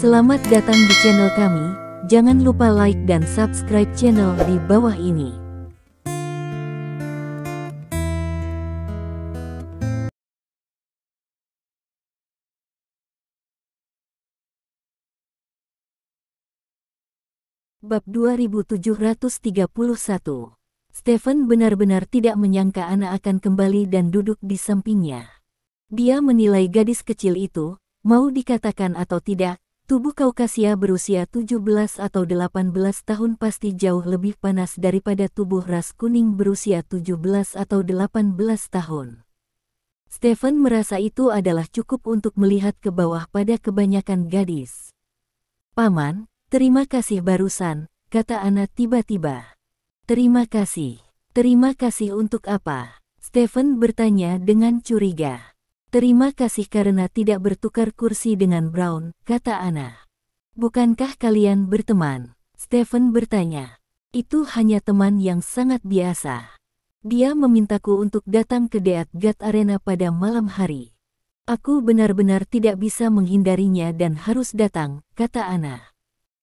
Selamat datang di channel kami, jangan lupa like dan subscribe channel di bawah ini. Bab 2731. Stephen benar-benar tidak menyangka Anna akan kembali dan duduk di sampingnya. Dia menilai gadis kecil itu, mau dikatakan atau tidak, tubuh Kaukasia berusia 17 atau 18 tahun pasti jauh lebih panas daripada tubuh ras kuning berusia 17 atau 18 tahun. Stephen merasa itu adalah cukup untuk melihat ke bawah pada kebanyakan gadis. "Paman, terima kasih barusan," kata Anna tiba-tiba. Terima kasih untuk apa?" Stephen bertanya dengan curiga. "Terima kasih karena tidak bertukar kursi dengan Brown," kata Anna. "Bukankah kalian berteman?" Stephen bertanya. "Itu hanya teman yang sangat biasa. Dia memintaku untuk datang ke Deat God Arena pada malam hari. Aku benar-benar tidak bisa menghindarinya dan harus datang," kata Anna.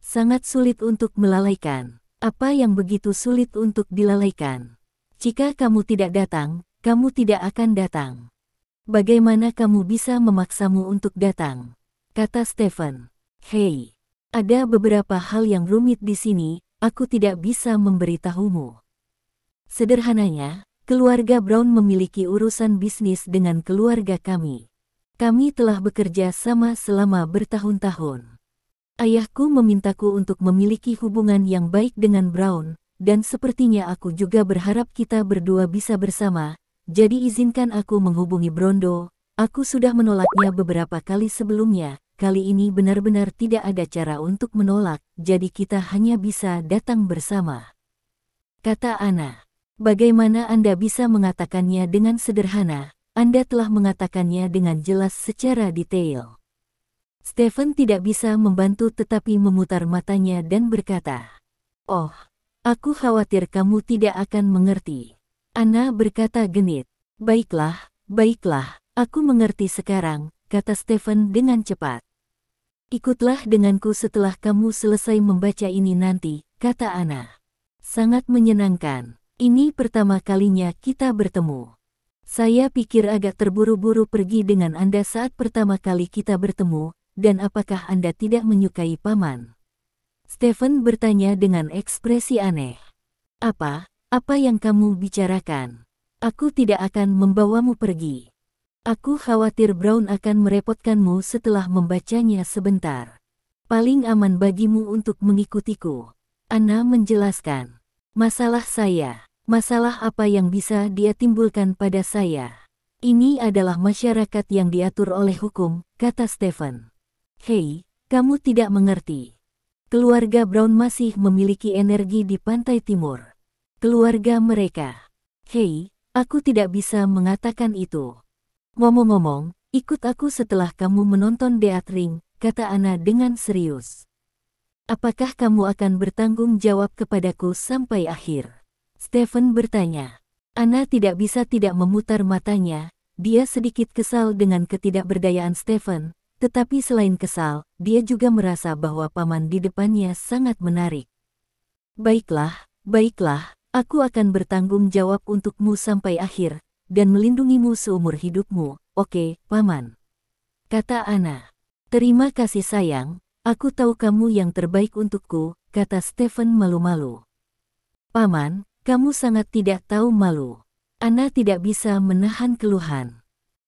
"Sangat sulit untuk melalaikan." "Apa yang begitu sulit untuk dilalaikan? Jika kamu tidak datang, kamu tidak akan datang. Bagaimana kamu bisa memaksamu untuk datang?" kata Stephen. "Hei, ada beberapa hal yang rumit di sini, aku tidak bisa memberitahumu. Sederhananya, keluarga Brown memiliki urusan bisnis dengan keluarga kami. Kami telah bekerja sama selama bertahun-tahun. Ayahku memintaku untuk memiliki hubungan yang baik dengan Brown, dan sepertinya aku juga berharap kita berdua bisa bersama. Jadi izinkan aku menghubungi Brondo. Aku sudah menolaknya beberapa kali sebelumnya, kali ini benar-benar tidak ada cara untuk menolak, jadi kita hanya bisa datang bersama," kata Anna. "Bagaimana Anda bisa mengatakannya dengan sederhana? Anda telah mengatakannya dengan jelas secara detail." Stephen tidak bisa membantu tetapi memutar matanya dan berkata, "Oh, aku khawatir kamu tidak akan mengerti." Anna berkata genit. Baiklah, aku mengerti sekarang," kata Stephen dengan cepat. "Ikutlah denganku setelah kamu selesai membaca ini nanti," kata Anna. "Sangat menyenangkan. Ini pertama kalinya kita bertemu. Saya pikir agak terburu-buru pergi dengan Anda saat pertama kali kita bertemu, dan apakah Anda tidak menyukai Paman?" Stephen bertanya dengan ekspresi aneh. Apa yang kamu bicarakan? Aku tidak akan membawamu pergi. Aku khawatir Brown akan merepotkanmu setelah membacanya sebentar. Paling aman bagimu untuk mengikutiku," Anna menjelaskan. Masalah apa yang bisa dia timbulkan pada saya? Ini adalah masyarakat yang diatur oleh hukum," kata Stephen. "Hei, kamu tidak mengerti. Keluarga Brown masih memiliki energi di pantai timur. Keluarga mereka. Hei, aku tidak bisa mengatakan itu. Ngomong-ngomong, ikut aku setelah kamu menonton Deat Ring," kata Anna dengan serius. "Apakah kamu akan bertanggung jawab kepadaku sampai akhir?" Stephen bertanya. Anna tidak bisa tidak memutar matanya, dia sedikit kesal dengan ketidakberdayaan Stephen, tetapi selain kesal, dia juga merasa bahwa paman di depannya sangat menarik. Baiklah, aku akan bertanggung jawab untukmu sampai akhir, dan melindungimu seumur hidupmu, oke, Paman?" kata Anna. "Terima kasih sayang, aku tahu kamu yang terbaik untukku," kata Stephen malu-malu. "Paman, kamu sangat tidak tahu malu." Anna tidak bisa menahan keluhan.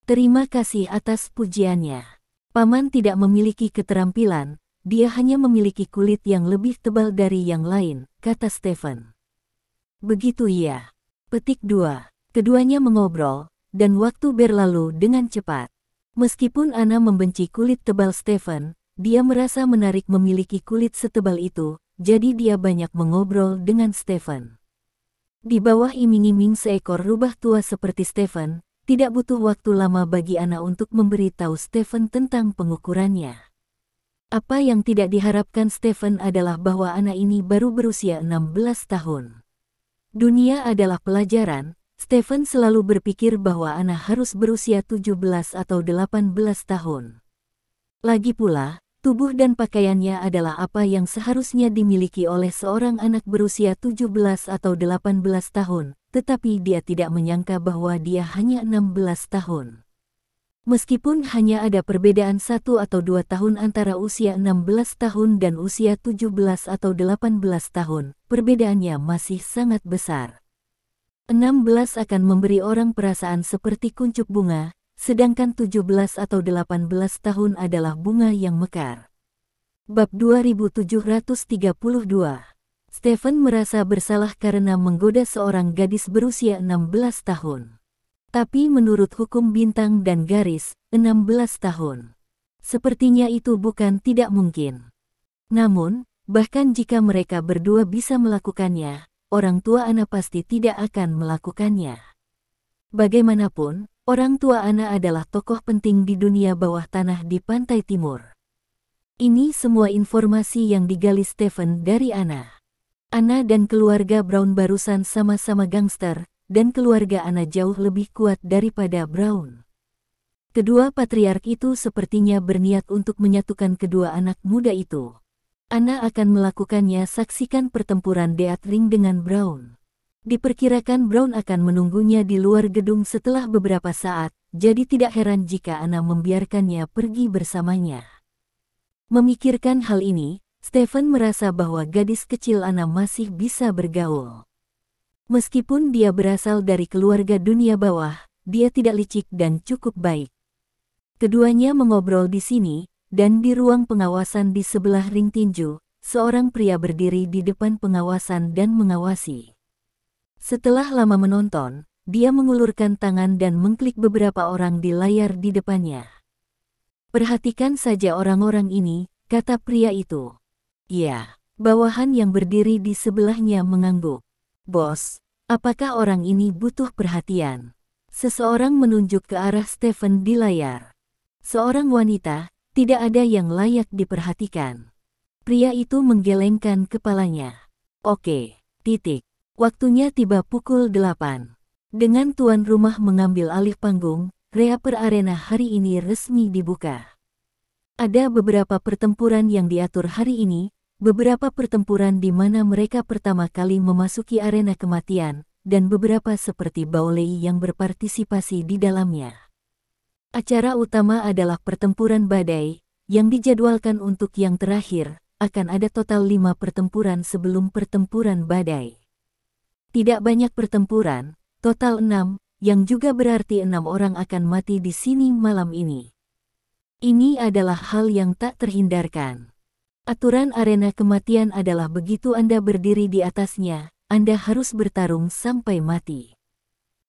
"Terima kasih atas pujiannya. Paman tidak memiliki keterampilan, dia hanya memiliki kulit yang lebih tebal dari yang lain," kata Stephen. "Begitu ya." Petik 2. Keduanya mengobrol, dan waktu berlalu dengan cepat. Meskipun Anna membenci kulit tebal Stephen, dia merasa menarik memiliki kulit setebal itu, jadi dia banyak mengobrol dengan Stephen. Di bawah iming-iming seekor rubah tua seperti Stephen, tidak butuh waktu lama bagi Anna untuk memberitahu Stephen tentang pengukurannya. Apa yang tidak diharapkan Stephen adalah bahwa Anna ini baru berusia 16 tahun. Dunia adalah pelajaran, Stephen selalu berpikir bahwa Anna harus berusia 17 atau 18 tahun. Lagi pula, Tubuh dan pakaiannya adalah apa yang seharusnya dimiliki oleh seorang anak berusia 17 atau 18 tahun, tetapi dia tidak menyangka bahwa dia hanya 16 tahun. Meskipun hanya ada perbedaan 1 atau 2 tahun antara usia 16 tahun dan usia 17 atau 18 tahun, perbedaannya masih sangat besar. 16 akan memberi orang perasaan seperti kuncup bunga, sedangkan 17 atau 18 tahun adalah bunga yang mekar. Bab 2732. Stephen merasa bersalah karena menggoda seorang gadis berusia 16 tahun. Tapi menurut hukum bintang dan garis, 16 tahun. Sepertinya itu bukan tidak mungkin. Namun, bahkan jika mereka berdua bisa melakukannya, orang tua Ana pasti tidak akan melakukannya. Bagaimanapun, orang tua Ana adalah tokoh penting di dunia bawah tanah di pantai timur. Ini semua informasi yang digali Stephen dari Ana. Ana dan keluarga Brown barusan sama-sama gangster, dan keluarga Ana jauh lebih kuat daripada Brown. Kedua patriark itu sepertinya berniat untuk menyatukan kedua anak muda itu. Ana akan melakukannya. Saksikan pertempuran Death Ring dengan Brown. Diperkirakan Brown akan menunggunya di luar gedung setelah beberapa saat, jadi tidak heran jika Ana membiarkannya pergi bersamanya. Memikirkan hal ini, Stephen merasa bahwa gadis kecil Ana masih bisa bergaul. Meskipun dia berasal dari keluarga dunia bawah, dia tidak licik dan cukup baik. Keduanya mengobrol di sini, dan di ruang pengawasan di sebelah ring tinju, seorang pria berdiri di depan pengawasan dan mengawasi. Setelah lama menonton, dia mengulurkan tangan dan mengklik beberapa orang di layar di depannya. Perhatikan saja orang-orang ini, kata pria itu. Ya, bawahan yang berdiri di sebelahnya mengangguk. Bos, apakah orang ini butuh perhatian? Seseorang menunjuk ke arah Stephen di layar. Seorang wanita, tidak ada yang layak diperhatikan. Pria itu menggelengkan kepalanya. Oke, titik. Waktunya tiba pukul 8. Dengan tuan rumah mengambil alih panggung, Reaper Arena hari ini resmi dibuka. Ada beberapa pertempuran yang diatur hari ini, beberapa pertempuran di mana mereka pertama kali memasuki arena kematian, dan beberapa seperti Baolei yang berpartisipasi di dalamnya. Acara utama adalah pertempuran badai, yang dijadwalkan untuk yang terakhir, akan ada total 5 pertempuran sebelum pertempuran badai. Tidak banyak pertempuran, total 6, yang juga berarti 6 orang akan mati di sini malam ini. Ini adalah hal yang tak terhindarkan. Aturan arena kematian adalah begitu Anda berdiri di atasnya, Anda harus bertarung sampai mati.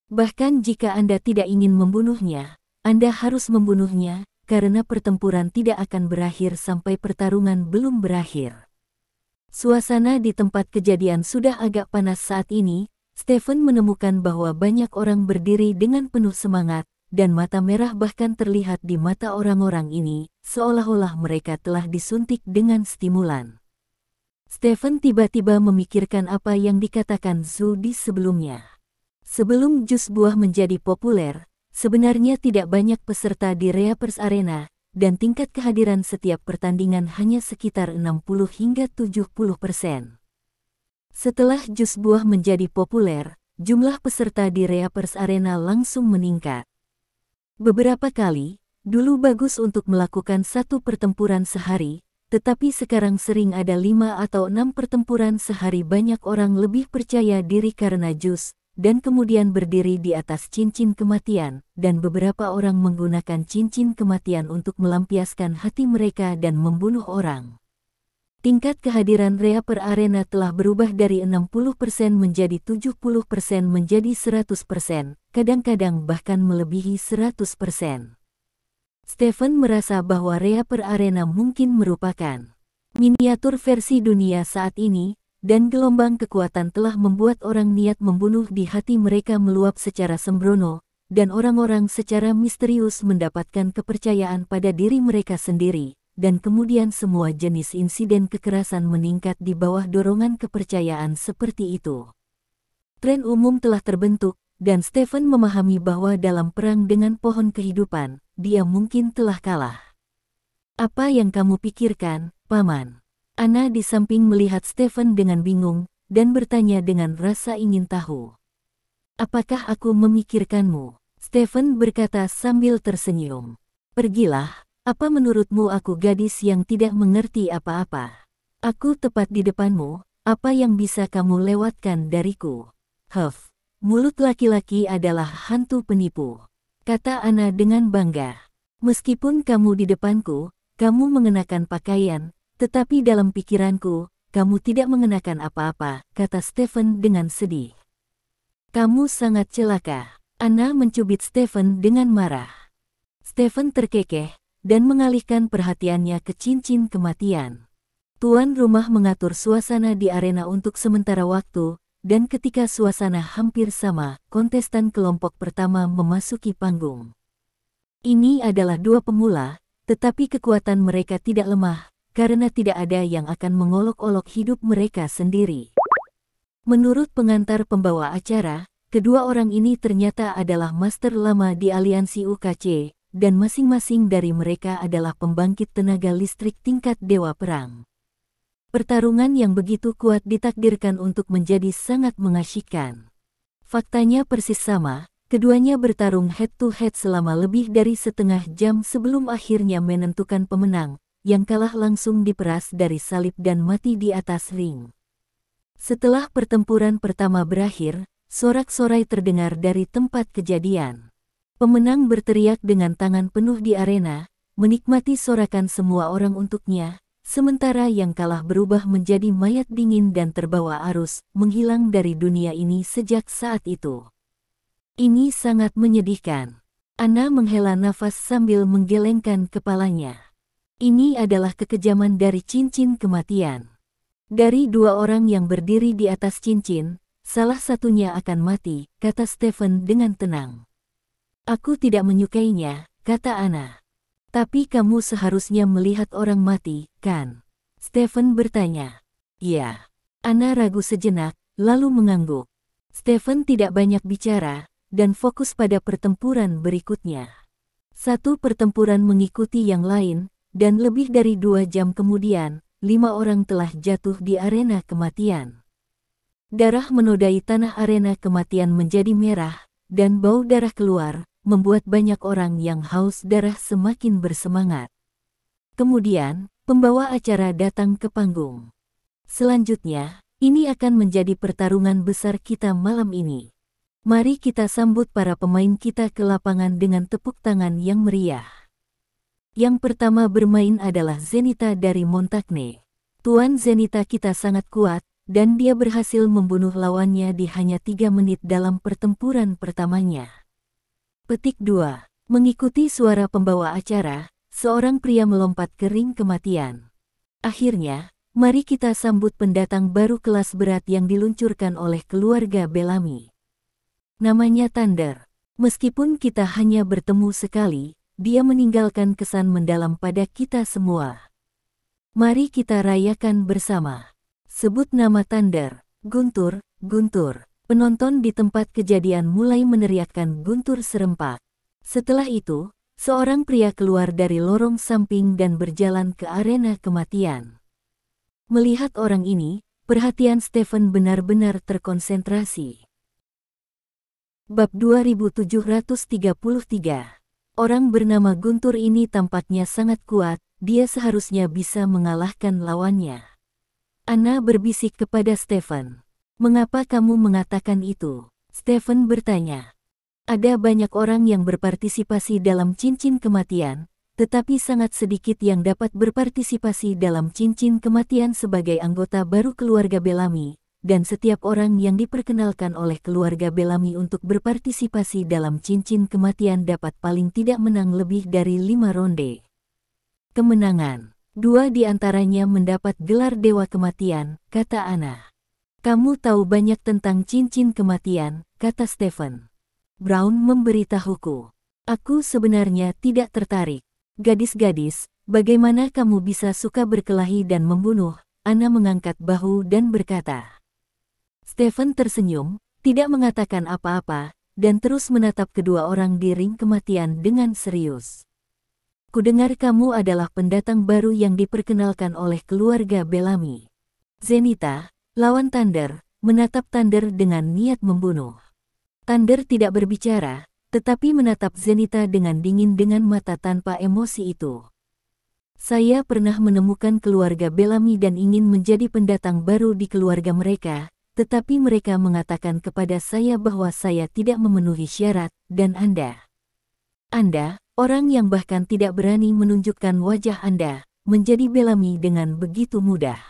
Bahkan jika Anda tidak ingin membunuhnya, Anda harus membunuhnya, karena pertempuran tidak akan berakhir sampai pertarungan belum berakhir. Suasana di tempat kejadian sudah agak panas saat ini. Stephen menemukan bahwa banyak orang berdiri dengan penuh semangat, dan mata merah bahkan terlihat di mata orang-orang ini, seolah-olah mereka telah disuntik dengan stimulan. Stephen tiba-tiba memikirkan apa yang dikatakan Zhu di sebelumnya. Sebelum jus buah menjadi populer, sebenarnya tidak banyak peserta di Reapers Arena, dan tingkat kehadiran setiap pertandingan hanya sekitar 60 hingga 70%. Setelah jus buah menjadi populer, jumlah peserta di Reapers Arena langsung meningkat. Beberapa kali, dulu bagus untuk melakukan 1 pertempuran sehari, tetapi sekarang sering ada 5 atau 6 pertempuran sehari. Banyak orang lebih percaya diri karena jus, dan kemudian berdiri di atas cincin kematian, dan beberapa orang menggunakan cincin kematian untuk melampiaskan hati mereka dan membunuh orang. Tingkat kehadiran Reaper Arena telah berubah dari 60% menjadi 70% menjadi 100%, kadang-kadang bahkan melebihi 100%. Stephen merasa bahwa Reaper Arena mungkin merupakan miniatur versi dunia saat ini, dan gelombang kekuatan telah membuat orang niat membunuh di hati mereka meluap secara sembrono, dan orang-orang secara misterius mendapatkan kepercayaan pada diri mereka sendiri. Dan kemudian semua jenis insiden kekerasan meningkat di bawah dorongan kepercayaan seperti itu. Tren umum telah terbentuk, dan Stephen memahami bahwa dalam perang dengan pohon kehidupan, dia mungkin telah kalah. Apa yang kamu pikirkan, Paman? Anna di samping melihat Stefan dengan bingung, dan bertanya dengan rasa ingin tahu. Apakah aku memikirkanmu? Stefan berkata sambil tersenyum. Pergilah, apa menurutmu aku gadis yang tidak mengerti apa-apa? Aku tepat di depanmu, apa yang bisa kamu lewatkan dariku? Huff, mulut laki-laki adalah hantu penipu, kata Anna dengan bangga. Meskipun kamu di depanku, kamu mengenakan pakaian, tetapi dalam pikiranku, kamu tidak mengenakan apa-apa, kata Stefan dengan sedih. Kamu sangat celaka. Anna mencubit Stefan dengan marah. Stefan terkekeh, dan mengalihkan perhatiannya ke cincin kematian. Tuan rumah mengatur suasana di arena untuk sementara waktu, dan ketika suasana hampir sama, kontestan kelompok pertama memasuki panggung. Ini adalah dua pemula, tetapi kekuatan mereka tidak lemah, karena tidak ada yang akan mengolok-olok hidup mereka sendiri. Menurut pengantar pembawa acara, kedua orang ini ternyata adalah master lama di aliansi UKC, dan masing-masing dari mereka adalah pembangkit tenaga listrik tingkat dewa perang. Pertarungan yang begitu kuat ditakdirkan untuk menjadi sangat mengasyikkan. Faktanya persis sama. Keduanya bertarung head-to-head selama lebih dari setengah jam sebelum akhirnya menentukan pemenang, yang kalah langsung diperas dari salib dan mati di atas ring. Setelah pertempuran pertama berakhir, sorak-sorai terdengar dari tempat kejadian. Pemenang berteriak dengan tangan penuh di arena, menikmati sorakan semua orang untuknya, sementara yang kalah berubah menjadi mayat dingin dan terbawa arus, menghilang dari dunia ini sejak saat itu. Ini sangat menyedihkan. Anna menghela nafas sambil menggelengkan kepalanya. Ini adalah kekejaman dari cincin kematian. Dari dua orang yang berdiri di atas cincin, salah satunya akan mati, kata Stefan dengan tenang. Aku tidak menyukainya, kata Anna. Tapi kamu seharusnya melihat orang mati, kan? Stefan bertanya. Ya. Anna ragu sejenak, lalu mengangguk. Stefan tidak banyak bicara, dan fokus pada pertempuran berikutnya. Satu pertempuran mengikuti yang lain, dan lebih dari 2 jam kemudian, 5 orang telah jatuh di arena kematian. Darah menodai tanah arena kematian menjadi merah, dan bau darah keluar, membuat banyak orang yang haus darah semakin bersemangat. Kemudian, pembawa acara datang ke panggung. Selanjutnya, ini akan menjadi pertarungan besar kita malam ini. Mari kita sambut para pemain kita ke lapangan dengan tepuk tangan yang meriah. Yang pertama bermain adalah Zenita dari Montagne. Tuan Zenita kita sangat kuat, dan dia berhasil membunuh lawannya di hanya 3 menit dalam pertempuran pertamanya. Petik 2. Mengikuti suara pembawa acara, seorang pria melompat ke ring kematian. Akhirnya, mari kita sambut pendatang baru kelas berat yang diluncurkan oleh keluarga Bellamy. Namanya Thunder. Meskipun kita hanya bertemu sekali, dia meninggalkan kesan mendalam pada kita semua. Mari kita rayakan bersama. Sebut nama Thunder. Guntur, Guntur. Penonton di tempat kejadian mulai meneriakkan Guntur serempak. Setelah itu, seorang pria keluar dari lorong samping dan berjalan ke arena kematian. Melihat orang ini, perhatian Stefan benar-benar terkonsentrasi. Bab 2733. Orang bernama Guntur ini tampaknya sangat kuat, dia seharusnya bisa mengalahkan lawannya. Anna berbisik kepada Stefan. Mengapa kamu mengatakan itu? Stefan bertanya. Ada banyak orang yang berpartisipasi dalam cincin kematian, tetapi sangat sedikit yang dapat berpartisipasi dalam cincin kematian sebagai anggota baru keluarga Bellamy. Dan setiap orang yang diperkenalkan oleh keluarga Bellamy untuk berpartisipasi dalam cincin kematian dapat paling tidak menang lebih dari 5 ronde. Kemenangan. 2 di antaranya mendapat gelar Dewa Kematian, kata Anna. Kamu tahu banyak tentang cincin kematian, kata Stefan. Brown memberitahuku. Aku sebenarnya tidak tertarik. Gadis-gadis, bagaimana kamu bisa suka berkelahi dan membunuh? Anna mengangkat bahu dan berkata. Stefan tersenyum, tidak mengatakan apa-apa, dan terus menatap kedua orang di ring kematian dengan serius. Kudengar kamu adalah pendatang baru yang diperkenalkan oleh keluarga Bellamy. Zenitha, lawan Thunder, menatap Thunder dengan niat membunuh. Thunder tidak berbicara, tetapi menatap Zenitha dengan dingin dengan mata tanpa emosi itu. Saya pernah menemukan keluarga Bellamy dan ingin menjadi pendatang baru di keluarga mereka, tetapi mereka mengatakan kepada saya bahwa saya tidak memenuhi syarat, dan Anda, orang yang bahkan tidak berani menunjukkan wajah Anda, menjadi Bellamy dengan begitu mudah.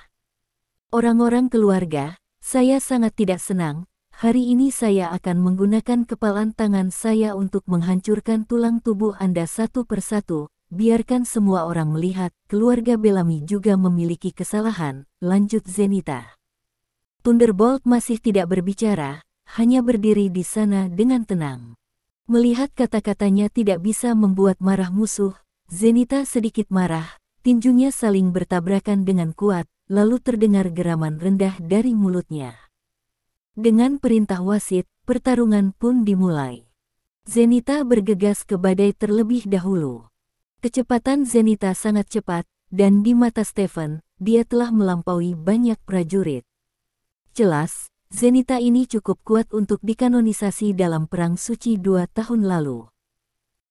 Orang-orang keluarga, saya sangat tidak senang. Hari ini saya akan menggunakan kepalan tangan saya untuk menghancurkan tulang tubuh Anda satu persatu. Biarkan semua orang melihat, keluarga Bellamy juga memiliki kesalahan, lanjut Zenitha. Thunderbolt masih tidak berbicara, hanya berdiri di sana dengan tenang. Melihat kata-katanya tidak bisa membuat marah musuh, Zenitha sedikit marah, tinjunya saling bertabrakan dengan kuat, lalu terdengar geraman rendah dari mulutnya. Dengan perintah wasit, pertarungan pun dimulai. Zenitha bergegas ke badai terlebih dahulu. Kecepatan Zenitha sangat cepat, dan di mata Stephen, dia telah melampaui banyak prajurit. Jelas, Zenitha ini cukup kuat untuk dikanonisasi dalam Perang Suci 2 tahun lalu.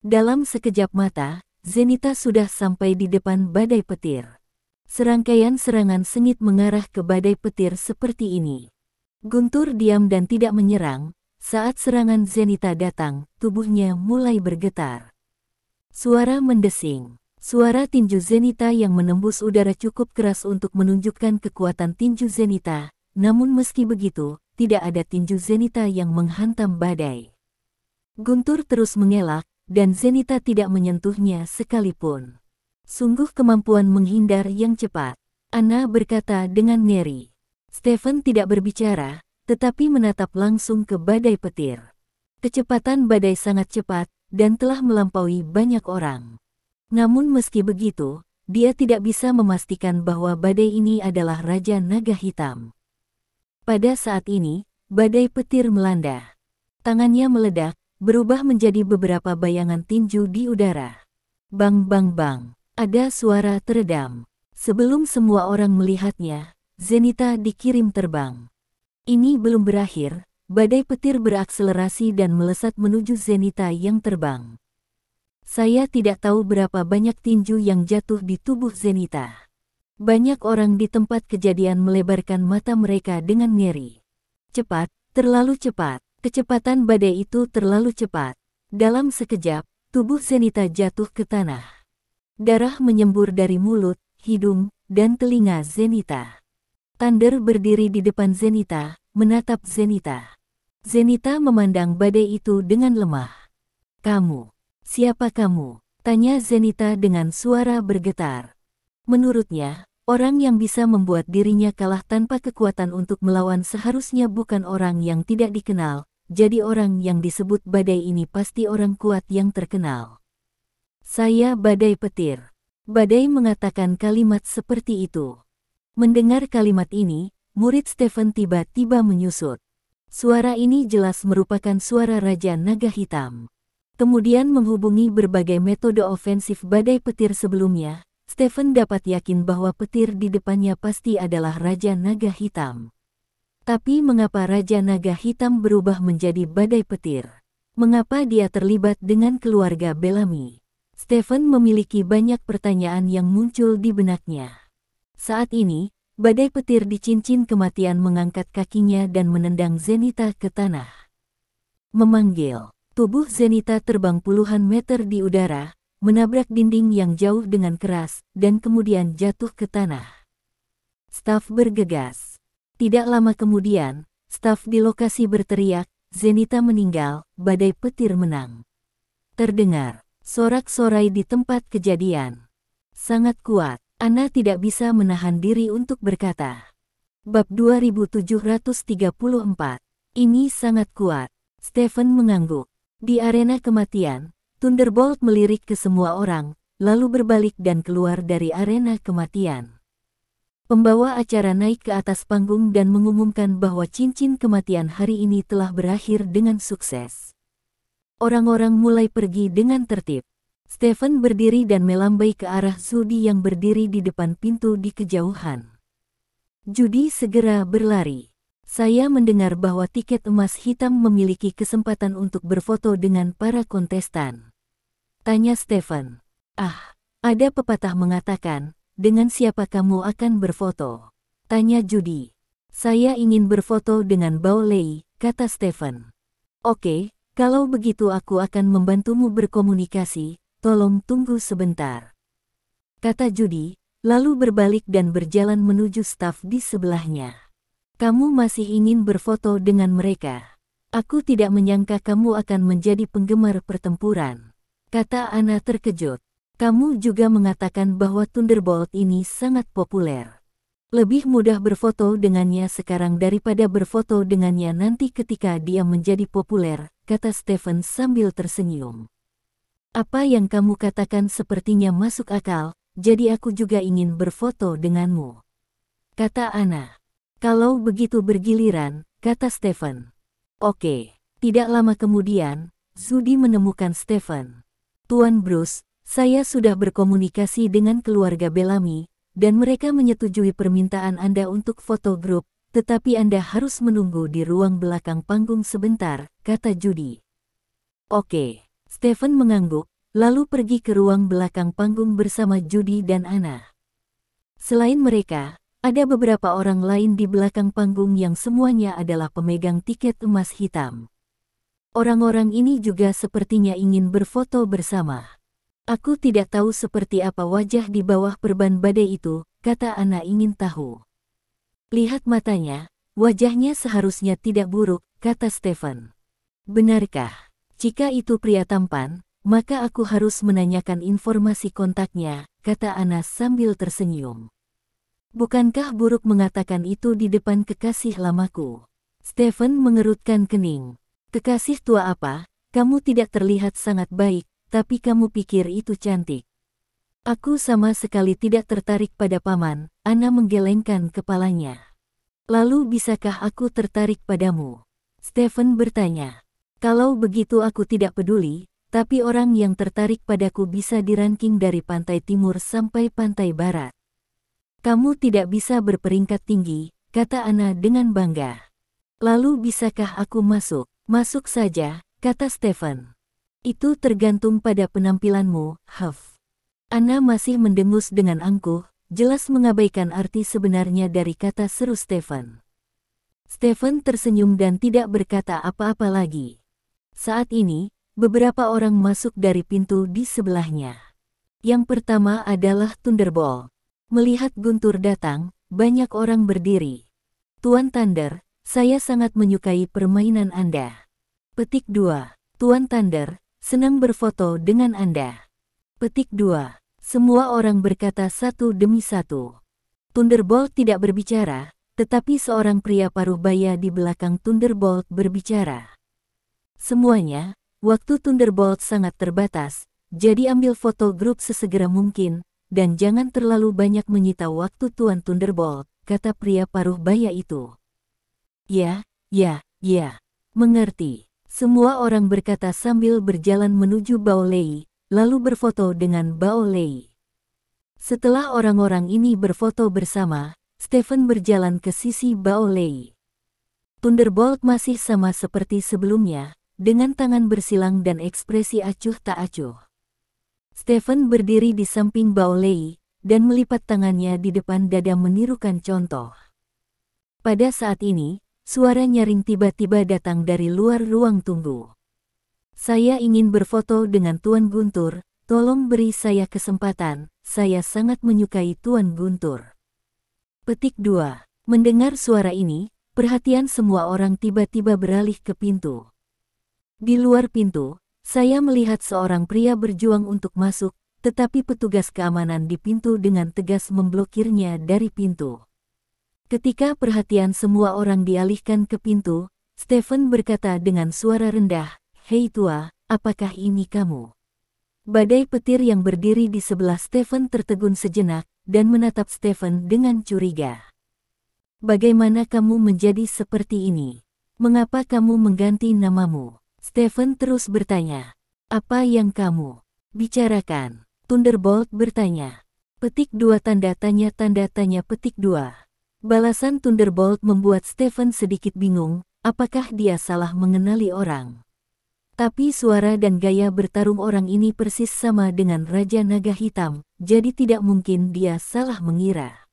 Dalam sekejap mata, Zenitha sudah sampai di depan badai petir. Serangkaian serangan sengit mengarah ke badai petir seperti ini. Guntur diam dan tidak menyerang. Saat serangan Zenitha datang, tubuhnya mulai bergetar. Suara mendesing. Suara tinju Zenitha yang menembus udara cukup keras untuk menunjukkan kekuatan tinju Zenitha. Namun meski begitu, tidak ada tinju Zenitha yang menghantam badai. Guntur terus mengelak, dan Zenitha tidak menyentuhnya sekalipun. Sungguh kemampuan menghindar yang cepat, Anna berkata dengan ngeri. Stephen tidak berbicara, tetapi menatap langsung ke badai petir. Kecepatan badai sangat cepat, dan telah melampaui banyak orang. Namun meski begitu, dia tidak bisa memastikan bahwa badai ini adalah Raja Naga Hitam. Pada saat ini, badai petir melanda. Tangannya meledak, berubah menjadi beberapa bayangan tinju di udara. Bang bang bang, ada suara teredam. Sebelum semua orang melihatnya, Zenitha dikirim terbang. Ini belum berakhir, badai petir berakselerasi dan melesat menuju Zenitha yang terbang. Saya tidak tahu berapa banyak tinju yang jatuh di tubuh Zenitha. Banyak orang di tempat kejadian melebarkan mata mereka dengan ngeri. Cepat, terlalu cepat. Kecepatan badai itu terlalu cepat. Dalam sekejap, tubuh Zenitha jatuh ke tanah. Darah menyembur dari mulut, hidung, dan telinga Zenitha. Thunder berdiri di depan Zenitha, menatap Zenitha. Zenitha memandang badai itu dengan lemah. "Kamu, siapa kamu?" tanya Zenitha dengan suara bergetar. Menurutnya, orang yang bisa membuat dirinya kalah tanpa kekuatan untuk melawan seharusnya bukan orang yang tidak dikenal, jadi orang yang disebut badai ini pasti orang kuat yang terkenal. "Saya badai petir." Badai mengatakan kalimat seperti itu. Mendengar kalimat ini, murid Stephen tiba-tiba menyusut. Suara ini jelas merupakan suara Raja Naga Hitam. Kemudian menghubungi berbagai metode ofensif badai petir sebelumnya, Stephen dapat yakin bahwa petir di depannya pasti adalah Raja Naga Hitam. Tapi mengapa Raja Naga Hitam berubah menjadi badai petir? Mengapa dia terlibat dengan keluarga Bellamy? Stephen memiliki banyak pertanyaan yang muncul di benaknya. Saat ini, badai petir di cincin kematian mengangkat kakinya dan menendang Zenitha ke tanah. Memanggil. Tubuh Zenitha terbang puluhan meter di udara, menabrak dinding yang jauh dengan keras, dan kemudian jatuh ke tanah. Staf bergegas. Tidak lama kemudian, staf di lokasi berteriak, "Zenitha meninggal, badai petir menang." Terdengar sorak-sorai di tempat kejadian. Sangat kuat, Anna tidak bisa menahan diri untuk berkata. Bab 2734. Ini sangat kuat. Stephen mengangguk. Di arena kematian, Thunderbolt melirik ke semua orang, lalu berbalik dan keluar dari arena kematian. Pembawa acara naik ke atas panggung dan mengumumkan bahwa cincin kematian hari ini telah berakhir dengan sukses. Orang-orang mulai pergi dengan tertib. Stephen berdiri dan melambai ke arah Judy yang berdiri di depan pintu di kejauhan. Judy segera berlari. Saya mendengar bahwa tiket emas hitam memiliki kesempatan untuk berfoto dengan para kontestan. Tanya Stephen. Ah, ada pepatah mengatakan, dengan siapa kamu akan berfoto? Tanya Judy. Saya ingin berfoto dengan Bao Lei, kata Stephen. Oke, kalau begitu aku akan membantumu berkomunikasi, tolong tunggu sebentar. Kata Judy, lalu berbalik dan berjalan menuju staf di sebelahnya. Kamu masih ingin berfoto dengan mereka? Aku tidak menyangka kamu akan menjadi penggemar pertempuran, kata Anna terkejut. Kamu juga mengatakan bahwa Thunderbolt ini sangat populer. Lebih mudah berfoto dengannya sekarang daripada berfoto dengannya nanti ketika dia menjadi populer, kata Stephen sambil tersenyum. Apa yang kamu katakan sepertinya masuk akal, jadi aku juga ingin berfoto denganmu, kata Anna. Kalau begitu bergiliran, kata Stephen. Oke. Tidak lama kemudian, Judy menemukan Stephen. Tuan Bruce, saya sudah berkomunikasi dengan keluarga Bellamy, dan mereka menyetujui permintaan Anda untuk foto grup, tetapi Anda harus menunggu di ruang belakang panggung sebentar, kata Judy. Oke. Stephen mengangguk, lalu pergi ke ruang belakang panggung bersama Judy dan Anna. Selain mereka, ada beberapa orang lain di belakang panggung yang semuanya adalah pemegang tiket emas hitam. Orang-orang ini juga sepertinya ingin berfoto bersama. Aku tidak tahu seperti apa wajah di bawah perban badai itu, kata Anna ingin tahu. Lihat matanya, wajahnya seharusnya tidak buruk, kata Stephen. Benarkah? Jika itu pria tampan, maka aku harus menanyakan informasi kontaknya, kata Anna sambil tersenyum. Bukankah buruk mengatakan itu di depan kekasih lamaku? Stephen mengerutkan kening. Kekasih tua apa? Kamu tidak terlihat sangat baik, tapi kamu pikir itu cantik. Aku sama sekali tidak tertarik pada paman, Anna menggelengkan kepalanya. Lalu bisakah aku tertarik padamu? Stephen bertanya. Kalau begitu aku tidak peduli, tapi orang yang tertarik padaku bisa diranking dari pantai timur sampai pantai barat. Kamu tidak bisa berperingkat tinggi, kata Anna dengan bangga. Lalu bisakah aku masuk? Masuk saja, kata Stephen. Itu tergantung pada penampilanmu, Huff. Anna masih mendengus dengan angkuh, jelas mengabaikan arti sebenarnya dari kata seru Stephen. Stephen tersenyum dan tidak berkata apa-apa lagi. Saat ini, beberapa orang masuk dari pintu di sebelahnya. Yang pertama adalah Thunderbolt. Melihat Guntur datang, banyak orang berdiri. Tuan Thunder, saya sangat menyukai permainan Anda. Petik 2. Tuan Thunder, senang berfoto dengan Anda. Petik 2. Semua orang berkata satu demi satu. Thunderbolt tidak berbicara, tetapi seorang pria paruh baya di belakang Thunderbolt berbicara. Semuanya, waktu Thunderbolt sangat terbatas, jadi ambil foto grup sesegera mungkin, dan jangan terlalu banyak menyita waktu Tuan Thunderbolt, kata pria paruh baya itu. Ya, mengerti. Semua orang berkata sambil berjalan menuju Bao Lei, lalu berfoto dengan Bao Lei. Setelah orang-orang ini berfoto bersama, Stephen berjalan ke sisi Bao Lei. Thunderbolt masih sama seperti sebelumnya, dengan tangan bersilang dan ekspresi acuh tak acuh. Stephen berdiri di samping Bao Lei, dan melipat tangannya di depan dada menirukan contoh. Pada saat ini, suara nyaring tiba-tiba datang dari luar ruang tunggu. Saya ingin berfoto dengan Tuan Guntur, tolong beri saya kesempatan, saya sangat menyukai Tuan Guntur. Petik 2. Mendengar suara ini, perhatian semua orang tiba-tiba beralih ke pintu. Di luar pintu, saya melihat seorang pria berjuang untuk masuk, tetapi petugas keamanan di pintu dengan tegas memblokirnya dari pintu. Ketika perhatian semua orang dialihkan ke pintu, Stephen berkata dengan suara rendah, "Hei tua, apakah ini kamu?" Badai petir yang berdiri di sebelah Stephen tertegun sejenak, dan menatap Stephen dengan curiga. "Bagaimana kamu menjadi seperti ini? Mengapa kamu mengganti namamu?" Stephen terus bertanya. "Apa yang kamu Bicarakan. Thunderbolt bertanya. Petik 2 tanda tanya petik 2. Balasan Thunderbolt membuat Stephen sedikit bingung, apakah dia salah mengenali orang. Tapi suara dan gaya bertarung orang ini persis sama dengan Raja Naga Hitam, jadi tidak mungkin dia salah mengira.